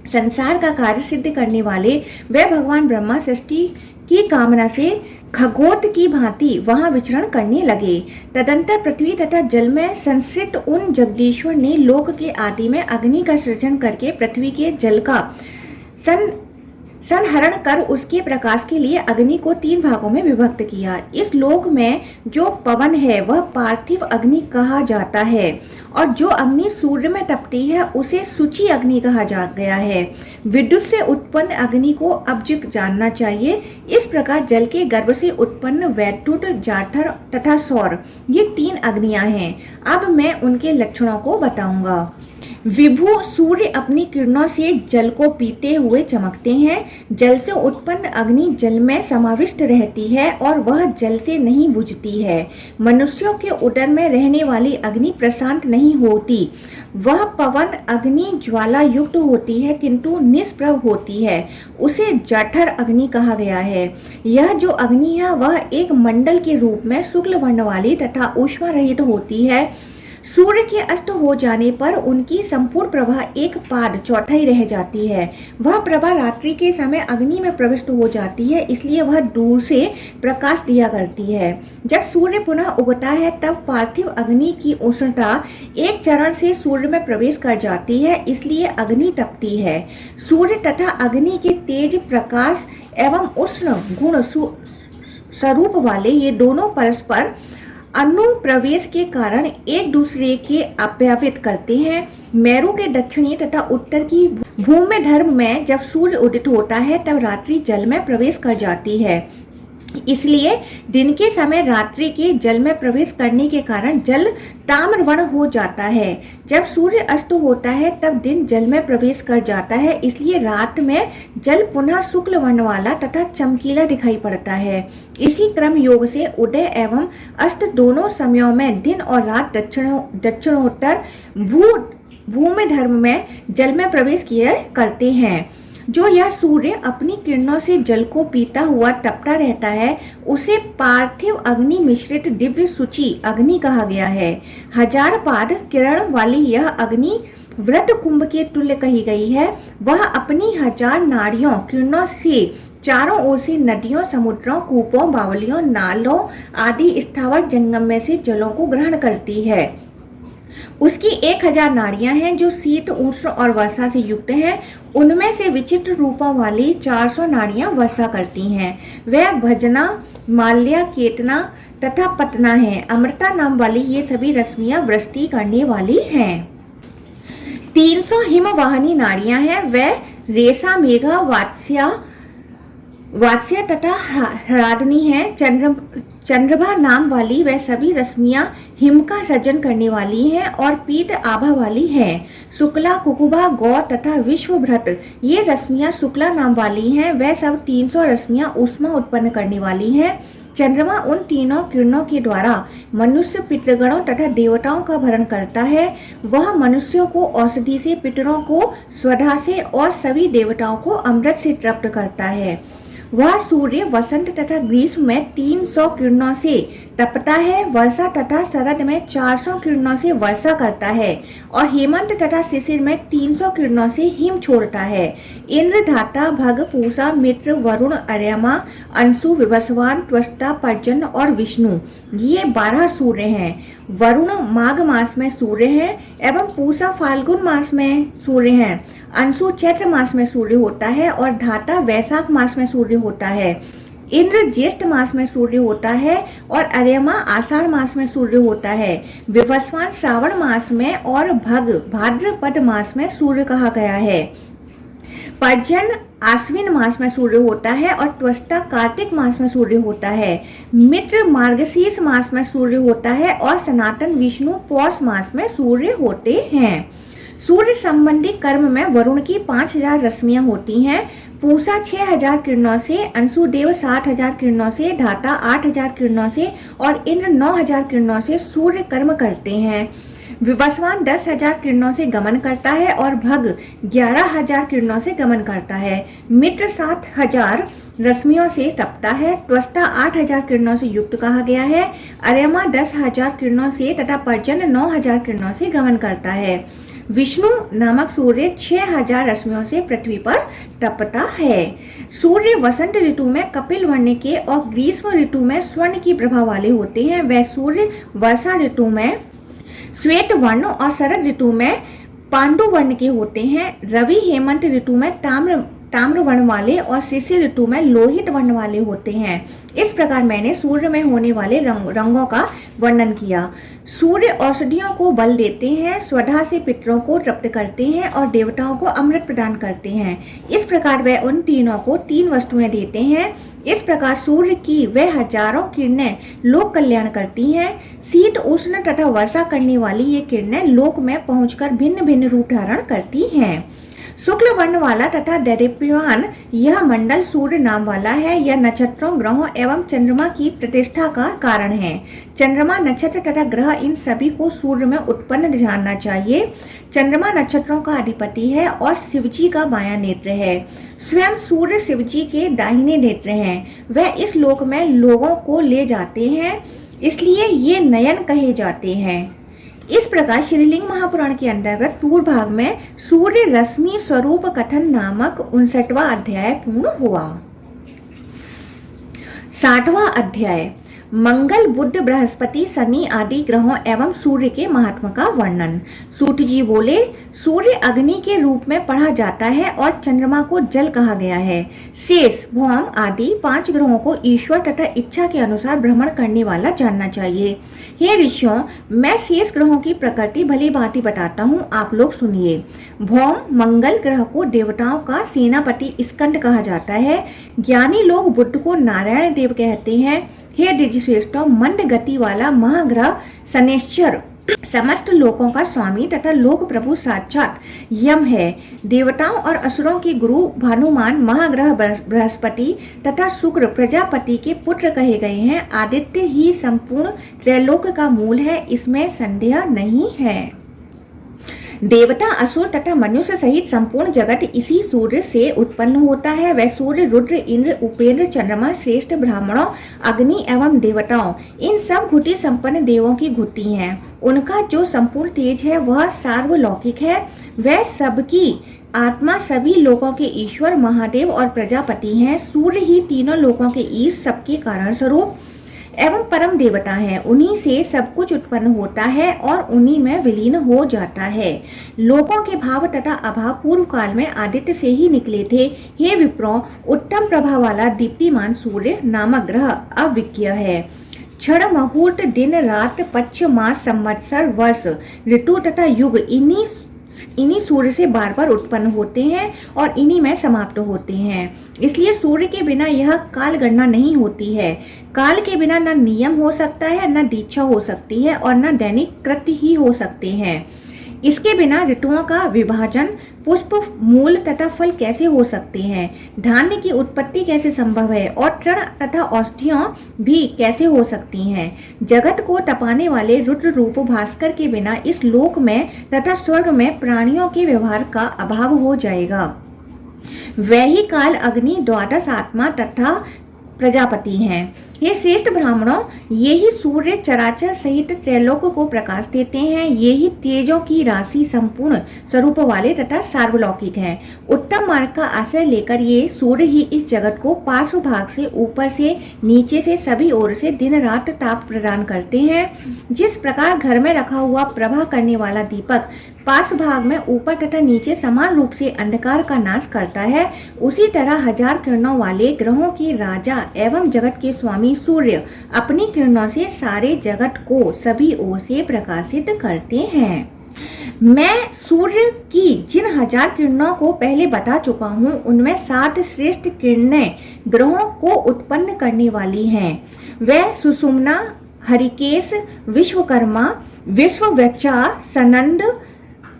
संसार का कार्य सिद्ध करने वाले वह भगवान ब्रह्मा सृष्टि की कामना से खगोत की भांति वहां विचरण करने लगे। तदंतर पृथ्वी तथा जल में संश्रित उन जगदीश्वर ने लोक के आदि में अग्नि का सृजन करके पृथ्वी के जल का संहरण कर उसके प्रकाश के लिए अग्नि को 3 भागों में विभक्त किया। इस लोक में जो पवन है वह पार्थिव अग्नि कहा जाता है और जो अग्नि सूर्य में तपती है उसे सूची अग्नि कहा जा गया है। विद्युत से उत्पन्न अग्नि को अब्जिक जानना चाहिए। इस प्रकार जल के गर्भ से उत्पन्न वैद्युत, जाठर तथा सौर ये 3 अग्नियां हैं। अब मैं उनके लक्षणों को बताऊंगा। विभु सूर्य अपनी किरणों से जल को पीते हुए चमकते हैं। जल से उत्पन्न अग्नि जल में समाविष्ट रहती है और वह जल से नहीं बुझती है। मनुष्यों के उदर में रहने वाली अग्नि प्रशांत नहीं होती। वह पवन अग्नि ज्वाला युक्त होती है किंतु निष्प्रभ होती है। उसे जठर अग्नि कहा गया है। यह जो अग्नि है वह एक मंडल के रूप में शुक्ल वर्ण वाली तथा ऊष्मा रहित होती है। सूर्य के अस्त हो जाने पर उनकी संपूर्ण प्रभा एक पाद चौथाई रह जाती है। वह प्रभा रात्रि के समय अग्नि में प्रविष्ट हो जाती है, इसलिए वह दूर से प्रकाश दिया करती है। जब सूर्य पुनः उगता है तब पार्थिव अग्नि की उष्णता एक चरण से सूर्य में प्रवेश कर जाती है, इसलिए अग्नि तपती है। सूर्य तथा अग्नि के तेज, प्रकाश एवं उष्ण गुण स्वरूप वाले ये दोनों परस्पर अनुप्रवेश के कारण एक दूसरे के अव्यापित करते हैं। मेरु के दक्षिणी तथा उत्तर की भूमि धर्म में जब सूर्य उदित होता है तब रात्रि जल में प्रवेश कर जाती है, इसलिए दिन के समय रात्रि के जल में प्रवेश करने के कारण जल ताम्रवर्ण हो जाता है। जब सूर्य अस्त होता है तब दिन जल में प्रवेश कर जाता है, इसलिए रात में जल पुनः शुक्ल वर्ण वाला तथा चमकीला दिखाई पड़ता है। इसी क्रम योग से उदय एवं अस्त दोनों समयों में दिन और रात दक्षिणोत्तर भूमि धर्म में जल में प्रवेश किए करते हैं। जो यह सूर्य अपनी किरणों से जल को पीता हुआ तपता रहता है उसे पार्थिव अग्नि मिश्रित दिव्य सूची अग्नि कहा गया है। 1000 पाद किरण वाली यह अग्नि व्रत कुंभ के तुल्य कही गई है। वह अपनी 1000 नाड़ियों किरणों से चारों ओर से नदियों, समुद्रों, कूपों, बावलियों, नालों आदि स्थावर जंगम में से जलों को ग्रहण करती है। उसकी 1000 नाड़ियां हैं जो शीत, उष्ण और वर्षा से युक्त हैं। उनमें से विचित्र रूपों वाली 400 नाड़ियां वर्षा करती हैं। वह भजना, माल्या, केतना तथा पतना है। अमृता नाम वाली ये सभी रश्मियां वृष्टि करने वाली हैं। 300 हिमवाहिनी नाड़ियां हैं। वह रेशा, मेघा, वात्स्य तथा ह्रादनी है। चंद्रभा नाम वाली वह सभी रश्मियां हिम का सृजन करने वाली हैं और पीत आभा वाली हैं। शुक्ला, कुकुभा, गौ तथा विश्वभ्रत ये रश्मियां शुक्ला नाम वाली हैं। वह सब 300 रश्मियां ऊष्मा उत्पन्न करने वाली हैं। चंद्रमा उन तीनों किरणों के द्वारा मनुष्य, पितृगणों तथा देवताओं का भरण करता है। वह मनुष्यों को औषधि से, पितरों को स्वधा से और सभी देवताओं को अमृत से तृप्त करता है। वह सूर्य वसंत तथा ग्रीष्म में 300 किरणों से तपता है। वर्षा तथा शरद में 400 किरणों से वर्षा करता है और हेमंत तथा शिशिर में 300 किरणों से हिम छोड़ता है। इंद्र, धाता, भग, पूषा, मित्र, वरुण, अर्यमा, अंशु, विवस्वान, त्वष्टा, पर्जन्य और विष्णु ये 12 सूर्य हैं। वरुण माघ मास में सूर्य है एवं पूषा फाल्गुन मास में सूर्य है। अंशु चैत्र मास में सूर्य होता है और धाता वैशाख मास में सूर्य होता है। इंद्र ज्येष्ठ मास में सूर्य होता है और अर्यमा आषाढ़ मास में सूर्य होता है। विवस्वान श्रावण मास में और भग भाद्रपद मास में सूर्य कहा गया है। पर्जन्य आश्विन मास में सूर्य होता है और त्वष्टा कार्तिक मास में सूर्य होता है। मित्र मार्गशीर्ष मास में सूर्य होता है और सनातन विष्णु पौष मास में सूर्य होते हैं। सूर्य संबंधी कर्म में वरुण की 5000 रश्मियां होती हैं। पूषा 6000 किरणों से, अंशुदेव 7000 किरणों से, धाता 8000 किरणों से और इंद्र 9000 किरणों से सूर्य कर्म करते हैं। विवस्वान 10,000 किरणों से गमन करता है और भग 11,000 किरणों से गमन करता है। मित्र 7,000 रश्मियों से तपता है। त्वष्टा 8,000 किरणों से युक्त कहा गया है। अर्यमा 10,000 किरणों से तथा पर्जन्य 9,000 किरणों से गमन करता है। विष्णु नामक सूर्य 6,000 रश्मियों से पृथ्वी पर तपता है। सूर्य वसंत ऋतु में कपिल वर्ण के और ग्रीष्म ऋतु में स्वर्ण की प्रभा वाले होते हैं। वह सूर्य वर्षा ऋतु में श्वेत वर्ण और शरद ऋतु में पांडु वर्ण के होते हैं। रवि हेमंत ऋतु में ताम्र वर्ण वाले और शिशिर ऋतु में लोहित वर्ण वाले होते हैं। इस प्रकार मैंने सूर्य में होने वाले रंगों का वर्णन किया। सूर्य औषधियों को बल देते हैं, स्वधा से पितरों को तृप्त करते हैं और देवताओं को अमृत प्रदान करते हैं। इस प्रकार वह उन तीनों को 3 वस्तुएं देते हैं। इस प्रकार सूर्य की वह हजारों किरणें लोक कल्याण करती हैं। शीत उष्ण तथा वर्षा करने वाली ये किरणें लोक में पहुंचकर भिन्न भिन्न रूप धारण करती हैं। शुक्ल वर्ण वाला तथा दैदीप्यमान यह मंडल सूर्य नाम वाला है। यह नक्षत्रों, ग्रहों एवं चंद्रमा की प्रतिष्ठा का कारण है। चंद्रमा, नक्षत्र तथा ग्रह इन सभी को सूर्य में उत्पन्न जानना चाहिए। चंद्रमा नक्षत्रों का अधिपति है और शिवजी का बायां नेत्र है। स्वयं सूर्य शिवजी के दाहिने नेत्र हैं। वह इस लोक में लोगों को ले जाते हैं, इसलिए ये नयन कहे जाते हैं। इस प्रकार श्रीलिंग महापुराण के अंतर्गत पूर्व भाग में सूर्य रश्मि स्वरूप कथन नामक 59वां अध्याय पूर्ण हुआ। 60वां अध्याय मंगल, बुध, बृहस्पति, शनि आदि ग्रहों एवं सूर्य के महात्मा का वर्णन। सूत जी बोले, सूर्य अग्नि के रूप में पढ़ा जाता है और चंद्रमा को जल कहा गया है। शेष, भौम आदि 5 ग्रहों को ईश्वर तथा इच्छा के अनुसार भ्रमण करने वाला जानना चाहिए। हे ऋषियों, मैं शेष ग्रहों की प्रकृति भली भांति बताता हूँ, आप लोग सुनिए। भौम मंगल ग्रह को देवताओं का सेनापति स्कंद कहा जाता है। ज्ञानी लोग बुध को नारायण देव कहते हैं। हे द्विजश्रेष्ठों, मंद गति वाला महाग्रह शनैश्चर समस्त लोकों का स्वामी तथा लोक प्रभु साक्षात यम है। देवताओं और असुरों के गुरु भानुमान महाग्रह बृहस्पति तथा शुक्र प्रजापति के पुत्र कहे गए हैं। आदित्य ही संपूर्ण त्रैलोक का मूल है, इसमें संदेह नहीं है। देवता, असुर तथा मनुष्य सहित संपूर्ण जगत इसी सूर्य से उत्पन्न होता है। वह सूर्य, रुद्र, इंद्र, उपेंद्र, चंद्रमा, श्रेष्ठ ब्राह्मणों, अग्नि एवं देवताओं इन सब घुटी संपन्न देवों की घुटी हैं। उनका जो संपूर्ण तेज है वह सार्वलौकिक है। वह सबकी आत्मा, सभी लोगों के ईश्वर महादेव और प्रजापति हैं। सूर्य ही तीनों लोगों के ईश, सबके कारण स्वरूप एवं परम देवता है। उन्हीं से सब कुछ उत्पन्न होता है और उन्हीं में विलीन हो जाता है। लोगों के भाव तथा अभाव पूर्व काल में आदित्य से ही निकले थे। हे विप्रों, उत्तम प्रभा वाला दीप्तिमान सूर्य नामक ग्रह अविज्ञ है। क्षण, मुहूर्त, दिन, रात, पक्ष, मास, संवत्सर, वर्ष, ऋतु तथा युग इन्हीं सूर्य से बार बार उत्पन्न होते हैं और इन्हीं में समाप्त होते हैं। इसलिए सूर्य के बिना यह काल गणना नहीं होती है। काल के बिना न नियम हो सकता है, न दीक्षा हो सकती है और न दैनिक कृत्य ही हो सकते हैं। इसके बिना ऋतुओं का विभाजन, पुष्प, मूल तथा फल कैसे हो सकते हैं? धान्य की उत्पत्ति कैसे संभव है और तृण तथा औषधियों भी कैसे हो सकती हैं? जगत को तपाने वाले रुद्र रूप भास्कर के बिना इस लोक में तथा स्वर्ग में प्राणियों के व्यवहार का अभाव हो जाएगा। वही काल, अग्नि, द्वादश आत्मा तथा प्रजापति हैं। ये श्रेष्ठ ब्राह्मणों, ये ही सूर्य चराचर सहित त्रैलोक को प्रकाश देते हैं। ये ही तेजों की राशि, संपूर्ण स्वरूप वाले तथा सार्वलौकिक हैं। उत्तम मार्ग का आश्रय लेकर ये सूर्य ही इस जगत को पार्श्व भाग से, ऊपर से, नीचे से, सभी ओर से दिन रात ताप प्रदान करते हैं। जिस प्रकार घर में रखा हुआ प्रभा करने वाला दीपक पार्श्व भाग में ऊपर तथा नीचे समान रूप से अंधकार का नाश करता है, उसी तरह 1000 किरणों वाले ग्रहों के राजा एवं जगत के स्वामी सूर्य अपनी किरणों से सारे जगत को सभी ओर से प्रकाशित करते हैं। मैं सूर्य की जिन 1000 किरणों को पहले बता चुका हूँ, उनमें 7 श्रेष्ठ किरणें ग्रहों को उत्पन्न करने वाली हैं। वह सुषुम्ना, हरिकेश, विश्वकर्मा, विश्ववृक्षा, सनंद,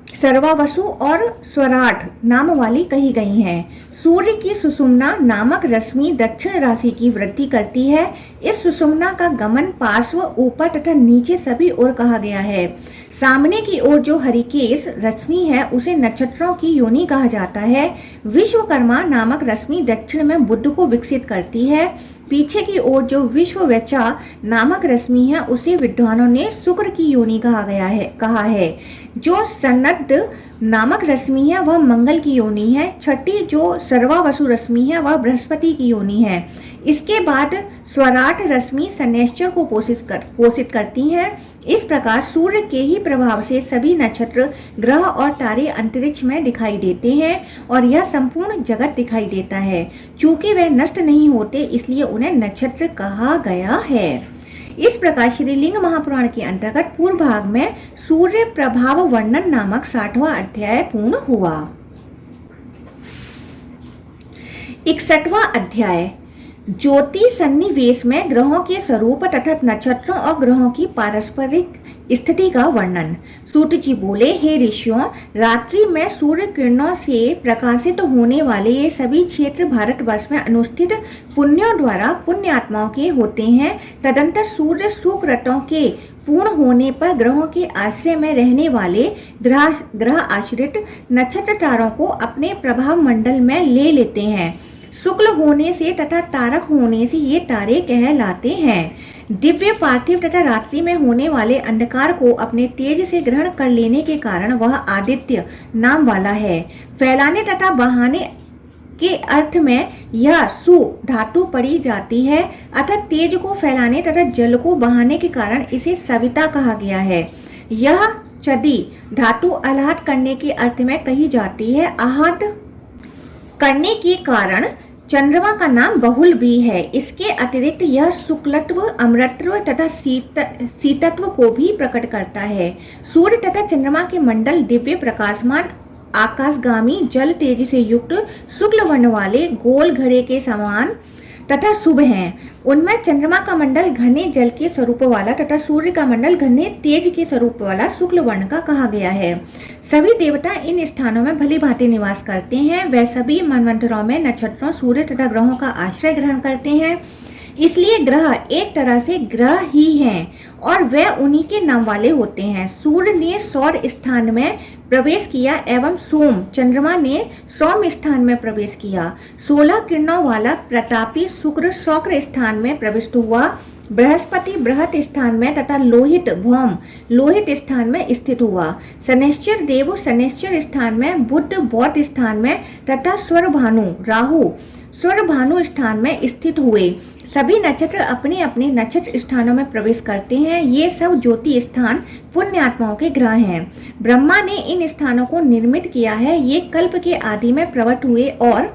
सर्वावसु और स्वराट नाम वाली कही गई हैं। सूर्य की सुषुम्ना नामक रश्मि दक्षिण राशि की वृद्धि करती है। इस सुषुम्ना का गमन पार्श्व, ऊपर तथा नीचे सभी ओर कहा गया है। सामने की ओर जो हरिकेश रश्मि है उसे नक्षत्रों की योनि कहा जाता है। विश्वकर्मा नामक रश्मि दक्षिण में बुध को विकसित करती है। पीछे की ओर जो विश्ववेचा नामक रश्मि है उसे विद्वानों ने शुक्र की योनि कहा है। जो सन्नद्ध नामक रश्मि है वह मंगल की योनि है। छठी जो सर्वावसु रश्मि है वह बृहस्पति की योनि है। इसके बाद स्वराट रश्मि शनैश्चर को पोषित करती है। इस प्रकार सूर्य के ही प्रभाव से सभी नक्षत्र, ग्रह और तारे अंतरिक्ष में दिखाई देते हैं और यह संपूर्ण जगत दिखाई देता है। चूंकि वे नष्ट नहीं होते इसलिए उन्हें नक्षत्र कहा गया है। इस प्रकार श्रीलिंग महापुराण के अंतर्गत पूर्व भाग में सूर्य प्रभाव वर्णन नामक 60वां अध्याय पूर्ण हुआ। 61वां अध्याय ज्योति सन्निवेश में ग्रहों के स्वरूप तथा नक्षत्रों और ग्रहों की पारस्परिक स्थिति का वर्णन। सूत जी बोले, हे ऋषियों, रात्रि में सूर्य किरणों से प्रकाशित होने वाले ये सभी क्षेत्र भारतवर्ष में अनुष्ठित पुण्यों द्वारा पुण्य आत्माओं के होते हैं। तदंतर सूर्य सुकृतों के पूर्ण होने पर ग्रहों के आश्रय में रहने वाले ग्रह आश्रित नक्षत्र तारों को अपने प्रभाव मंडल में ले लेते हैं। शुक्ल होने से तथा तारक होने से ये तारे कहलाते हैं। दिव्य पार्थिव तथा रात्रि में होने वाले अंधकार को अपने तेज से ग्रहण कर लेने के कारण वह आदित्य नाम वाला है। फैलाने तथा बहाने के अर्थ में यह सु धातु पड़ी जाती है, अतः तेज को फैलाने तथा जल को बहाने के कारण इसे सविता कहा गया है। यह चदी धातु आह्लाद करने के अर्थ में कही जाती है। आह्लाद करने के कारण चंद्रमा का नाम बहुल भी है। इसके अतिरिक्त यह शुक्लत्व, अमृतत्व तथा शीतत्व को भी प्रकट करता है। सूर्य तथा चंद्रमा के मंडल दिव्य प्रकाशमान आकाशगामी जल तेज से युक्त शुक्ल वर्ण वाले गोल घड़े के समान तथा शुभ हैं। उनमें चंद्रमा का मंडल घने जल के स्वरूप वाला तथा सूर्य का मंडल घने तेज के स्वरूप वाला शुक्ल वर्ण का कहा गया है। सभी देवता इन स्थानों में भली भांति निवास करते हैं। वह सभी मनवंतरों में नक्षत्रों, सूर्य तथा ग्रहों का आश्रय ग्रहण करते हैं। इसलिए ग्रह एक तरह से ग्रह ही हैं और वे उन्हीं के नाम वाले होते हैं। सूर्य ने सौर स्थान में प्रवेश किया एवं सोम चंद्रमा ने सौम्य स्थान में प्रवेश किया। 16 किरणों वाला प्रतापी शुक्र शौक्र स्थान में प्रविष्ट हुआ। बृहस्पति बृहत स्थान में तथा लोहित भौम लोहित स्थान में स्थित हुआ। शनैश्चर देव शनैश्चर स्थान में, बुध बौद्ध स्थान में तथा स्वरभानु राहु स्वरभानु स्थान में स्थित हुए। सभी नक्षत्र अपने अपने नक्षत्र स्थानों में प्रवेश करते हैं। ये सब ज्योति स्थान पुण्य आत्माओं के ग्रह हैं। ब्रह्मा ने इन स्थानों को निर्मित किया है। ये कल्प के आदि में प्रकट हुए और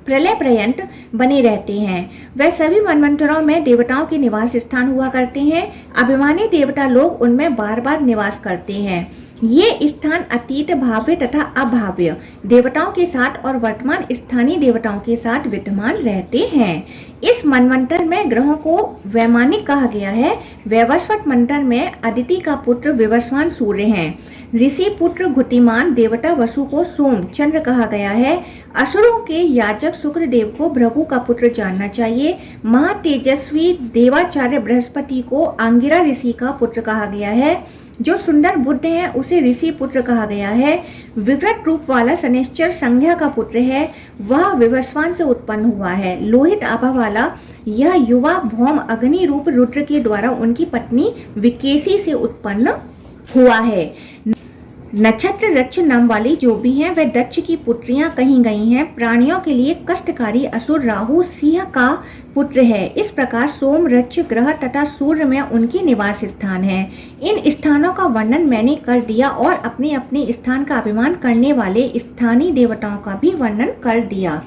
प्रलय पर्यंत बने रहते हैं। वह सभी मनवंतरों में देवताओं के निवास स्थान हुआ करते हैं। अभिमानी देवता लोग उनमें बार बार निवास करते हैं। ये स्थान अतीत, भाव्य तथा अभाव्य देवताओं के साथ और वर्तमान स्थानीय देवताओं के साथ विद्यमान रहते हैं। इस मनवंतर में ग्रहों को वैमानिक कहा गया है। वैवस्वत मंत्र में अदिति का पुत्र विवस्वान सूर्य है। ऋषि पुत्र घुतिमान देवता वसु को सोम चंद्र कहा गया है। असुरों के याजक शुक्र देव को भृगु का पुत्र जानना चाहिए। महातेजस्वी देवाचार्य बृहस्पति को आंगिरा ऋषि का पुत्र कहा गया है। जो सुंदर बुद्ध है उसे ऋषि पुत्र कहा गया है। विकृत रूप वाला शनैश्चर संज्ञा का पुत्र है, वह विवस्वान से उत्पन्न हुआ है। लोहित आभा वाला यह युवा भौम अग्नि रूप रुद्र के द्वारा उनकी पत्नी विकेशी से उत्पन्न हुआ है। नक्षत्र रक्ष नाम वाली जो भी हैं वह दक्ष की पुत्रियां कही गई हैं। प्राणियों के लिए कष्टकारी असुर राहु सिंह का पुत्र है। इस प्रकार सोम रक्ष ग्रह तथा सूर्य में उनके निवास स्थान है। इन स्थानों का वर्णन मैंने कर दिया और अपने अपने स्थान का अभिमान करने वाले स्थानीय देवताओं का भी वर्णन कर दिया।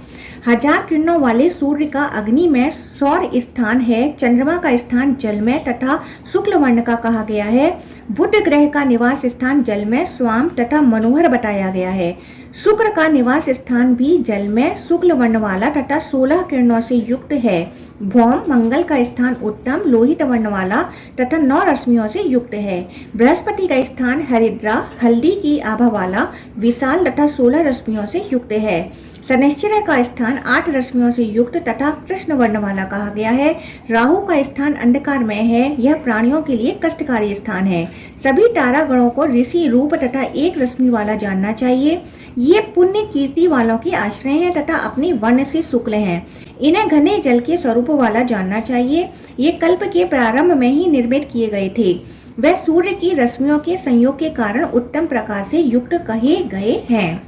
1000 किरणों वाले सूर्य का अग्नि में सौर स्थान है। चंद्रमा का स्थान जल में तथा शुक्ल वर्ण का कहा गया है। बुध ग्रह का निवास स्थान जल में स्वाम तथा मनोहर बताया गया है। शुक्र का निवास स्थान भी जल में शुक्ल वर्ण वाला तथा 16 किरणों से युक्त है। भौम मंगल का स्थान उत्तम लोहित वर्ण वाला तथा 9 रश्मियों से युक्त है। बृहस्पति का स्थान हरिद्रा हल्दी की आभा वाला विशाल तथा 16 रश्मियों से युक्त है। शनिश्चर का स्थान 8 रश्मियों से युक्त तथा कृष्ण वर्ण वाला कहा गया है। राहु का स्थान अंधकार में है, यह प्राणियों के लिए कष्टकारी स्थान है। सभी तारागणों को ऋषि रूप तथा एक रश्मि वाला जानना चाहिए। ये पुण्य कीर्ति वालों के आश्रय हैं तथा अपनी वर्ण से शुक्ल हैं। इन्हें घने जल के स्वरूप वाला जानना चाहिए। ये कल्प के प्रारंभ में ही निर्मित किए गए थे। वह सूर्य की रश्मियों के संयोग के कारण उत्तम प्रकाश से युक्त कहे गए हैं।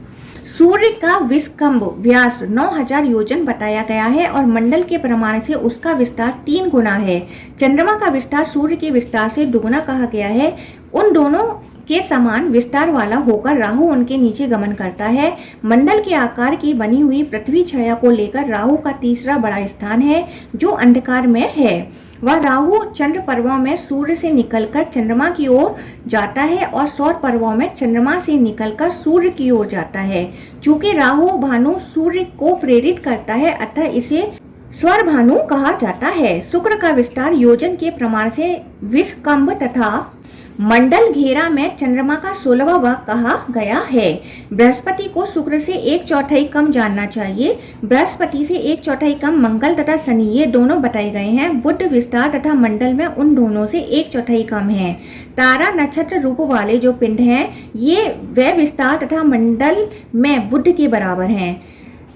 सूर्य का विषकंभ व्यास 9000 योजन बताया गया है और मंडल के प्रमाण से उसका विस्तार 3 गुना है। चंद्रमा का विस्तार सूर्य के विस्तार से दुगुना कहा गया है। उन दोनों के समान विस्तार वाला होकर राहु उनके नीचे गमन करता है। मंडल के आकार की बनी हुई पृथ्वी छाया को लेकर राहु का तीसरा बड़ा स्थान है जो अंधकार में है। वह राहु चंद्र पर्वों में सूर्य से निकलकर चंद्रमा की ओर जाता है और सौर पर्वों में चंद्रमा से निकलकर सूर्य की ओर जाता है। चूंकि राहु भानु सूर्य को प्रेरित करता है अतः इसे स्वर भानु कहा जाता है। शुक्र का विस्तार योजन के प्रमाण से विषकंभ तथा मंडल घेरा में चंद्रमा का 16वां भाग कहा गया है। बृहस्पति को शुक्र से 1/4 कम जानना चाहिए। बृहस्पति से 1/4 कम मंगल तथा शनि ये दोनों बताए गए हैं। बुध विस्तार तथा मंडल में उन दोनों से 1/4 कम है। तारा नक्षत्र रूप वाले जो पिंड हैं ये वे विस्तार तथा मंडल में बुध के बराबर हैं।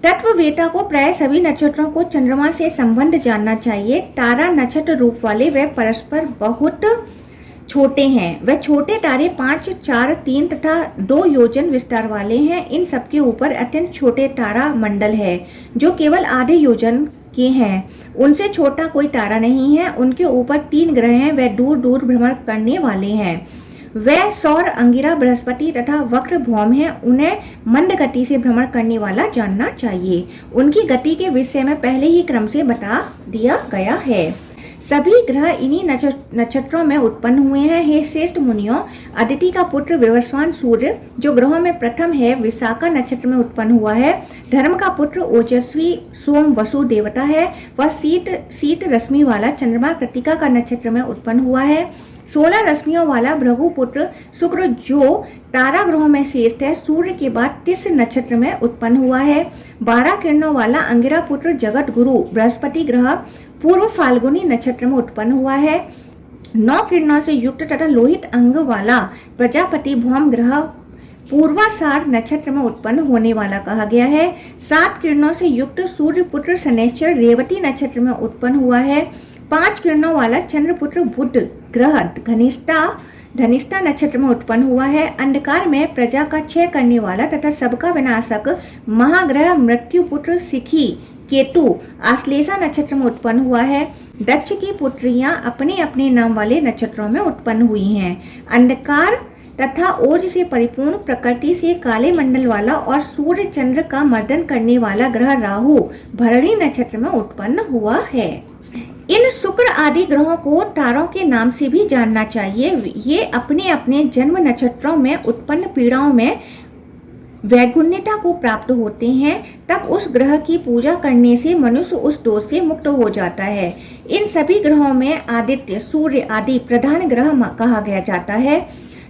तत्ववेता को प्राय सभी नक्षत्रों को चंद्रमा से संबंध जानना चाहिए। तारा नक्षत्र रूप वाले वे परस्पर बहुत छोटे हैं। वह छोटे तारे 5, 4, 3 तथा 2 योजन विस्तार वाले हैं। इन सबके ऊपर अत्यंत छोटे तारा मंडल है जो केवल आधे योजन के हैं। उनसे छोटा कोई तारा नहीं है। उनके ऊपर 3 ग्रह हैं। वह दूर दूर भ्रमण करने वाले हैं। वह सौर अंगिरा बृहस्पति तथा वक्र भौम है। उन्हें मंद गति से भ्रमण करने वाला जानना चाहिए। उनकी गति के विषय में पहले ही क्रम से बता दिया गया है। सभी ग्रह इन्हीं नक्षत्रों में उत्पन्न हुए हैं। हे श्रेष्ठ मुनियों, अदिति का पुत्र विवस्वान सूर्य जो ग्रहों में प्रथम है विशाखा नक्षत्र में उत्पन्न हुआ है। धर्म का पुत्र ओजस्वी सोम वसु देवता है। वह शीत रश्मि वाला चंद्रमा कृतिका का नक्षत्र में उत्पन्न हुआ है। 16 रश्मियों वाला भृगु पुत्र शुक्र जो तारा ग्रहों में श्रेष्ठ है सूर्य के बाद तिस नक्षत्र में उत्पन्न हुआ है। 12 किरणों वाला अंगिरा पुत्र जगत गुरु बृहस्पति ग्रह पूर्व फाल्गुनी नक्षत्र में उत्पन्न हुआ है। 9 किरणों से युक्त तथा लोहित अंग वाला प्रजापति भौम ग्रह पूर्वाषाढ़ नक्षत्र में उत्पन्न होने वाला कहा गया है। 7 किरणों से युक्त सूर्य पुत्र शनैश्चर रेवती नक्षत्र में उत्पन्न हुआ है। 5 किरणों वाला चंद्रपुत्र बुध ग्रह धनिष्ठा नक्षत्र में उत्पन्न हुआ है। अंधकार में प्रजा का क्षय करने वाला तथा सबका विनाशक महाग्रह मृत्यु पुत्र सिखी केतु आश्लेषा नक्षत्र में उत्पन्न हुआ है। दक्ष की पुत्रियां अपने अपने नाम वाले नक्षत्रों में उत्पन्न हुई हैं। अंधकार तथा ओज से परिपूर्ण प्रकृति से काले मंडल वाला और सूर्य चंद्र का मर्दन करने वाला ग्रह राहु भरणी नक्षत्र में उत्पन्न हुआ है। इन शुक्र आदि ग्रहों को तारों के नाम से भी जानना चाहिए। ये अपने अपने जन्म नक्षत्रों में उत्पन्न पीड़ाओं में वैगुण्यता को प्राप्त होते हैं। तब उस ग्रह की पूजा करने से मनुष्य उस दोष से मुक्त हो जाता है। इन सभी ग्रहों में आदित्य सूर्य आदि प्रधान ग्रह कहा गया जाता है।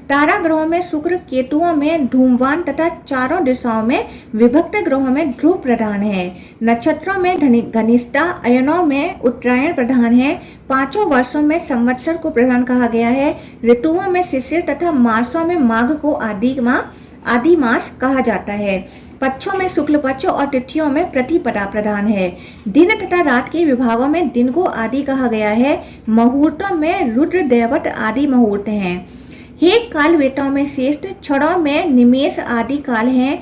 तारा ग्रहों में शुक्र, केतुओं में धूमवान तथा चारों दिशाओं में विभक्त ग्रहों में ध्रुव प्रधान है। नक्षत्रों में घनिष्ठा, अयनों में उत्तरायण प्रधान है। 5 वर्षों में संवत्सर को प्रधान कहा गया है। ऋतुओं में शिशिर तथा मासों में माघ को आदि मास कहा जाता है। पक्षों में शुक्ल पक्ष और तिथियों में प्रतिपदा प्रधान है। दिन तथा रात के विभागों में दिन को आदि कहा गया है। मुहूर्तों में रुद्र दैवत आदि मुहूर्त हैं। हे काल वेताओं में श्रेष्ठ, क्षणों में निमेष आदि काल हैं।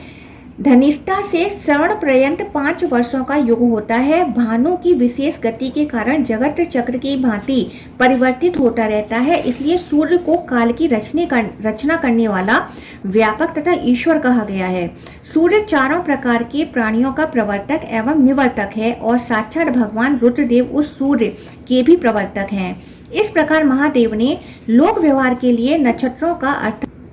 धनिष्ठा से श्रवण पर्यंत 5 वर्षों का युग होता है। भानु की विशेष गति के कारण जगत चक्र की भांति परिवर्तित होता रहता है। इसलिए सूर्य को काल की रचना करने वाला व्यापक तथा ईश्वर कहा गया है। सूर्य चारों प्रकार के प्राणियों का प्रवर्तक एवं निवर्तक है और साक्षात भगवान रुद्रदेव उस सूर्य के भी प्रवर्तक हैं। इस प्रकार महादेव ने लोक व्यवहार के लिए नक्षत्रों का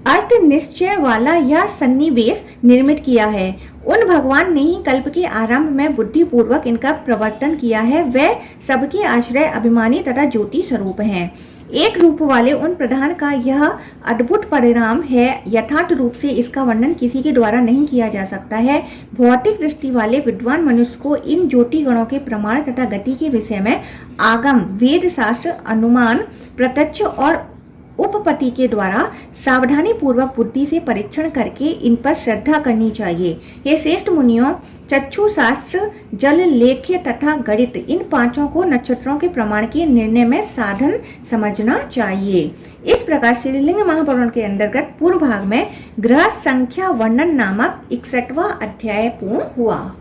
अर्थ दृढ़ निश्चय वाला यह सन्निवेश निर्मित किया है। उन भगवान ने ही कल्प के आरंभ में बुद्धि पूर्वक इनका प्रवर्तन किया है। वे सबके आश्रय, अभिमानी तथा ज्योति स्वरूप हैं। एक रूप वाले उन प्रधान का यह अद्भुत परिणाम है। यथार्थ रूप से इसका वर्णन किसी के द्वारा नहीं किया जा सकता है। भौतिक दृष्टि वाले विद्वान मनुष्य को इन ज्योति गणों के प्रमाण तथा गति के विषय में आगम, वेद शास्त्र, अनुमान, प्रत्यक्ष और उपपत्ति के द्वारा सावधानी पूर्वक बुद्धि से परीक्षण करके इन पर श्रद्धा करनी चाहिए। ये श्रेष्ठ मुनियों, चक्षु शास्त्र, जल लेख्य तथा गणित, इन पांचों को नक्षत्रों के प्रमाण के निर्णय में साधन समझना चाहिए। इस प्रकार श्रीलिंग महापुराण के अंतर्गत पूर्व भाग में ग्रह संख्या वर्णन नामक 61वां अध्याय पूर्ण हुआ।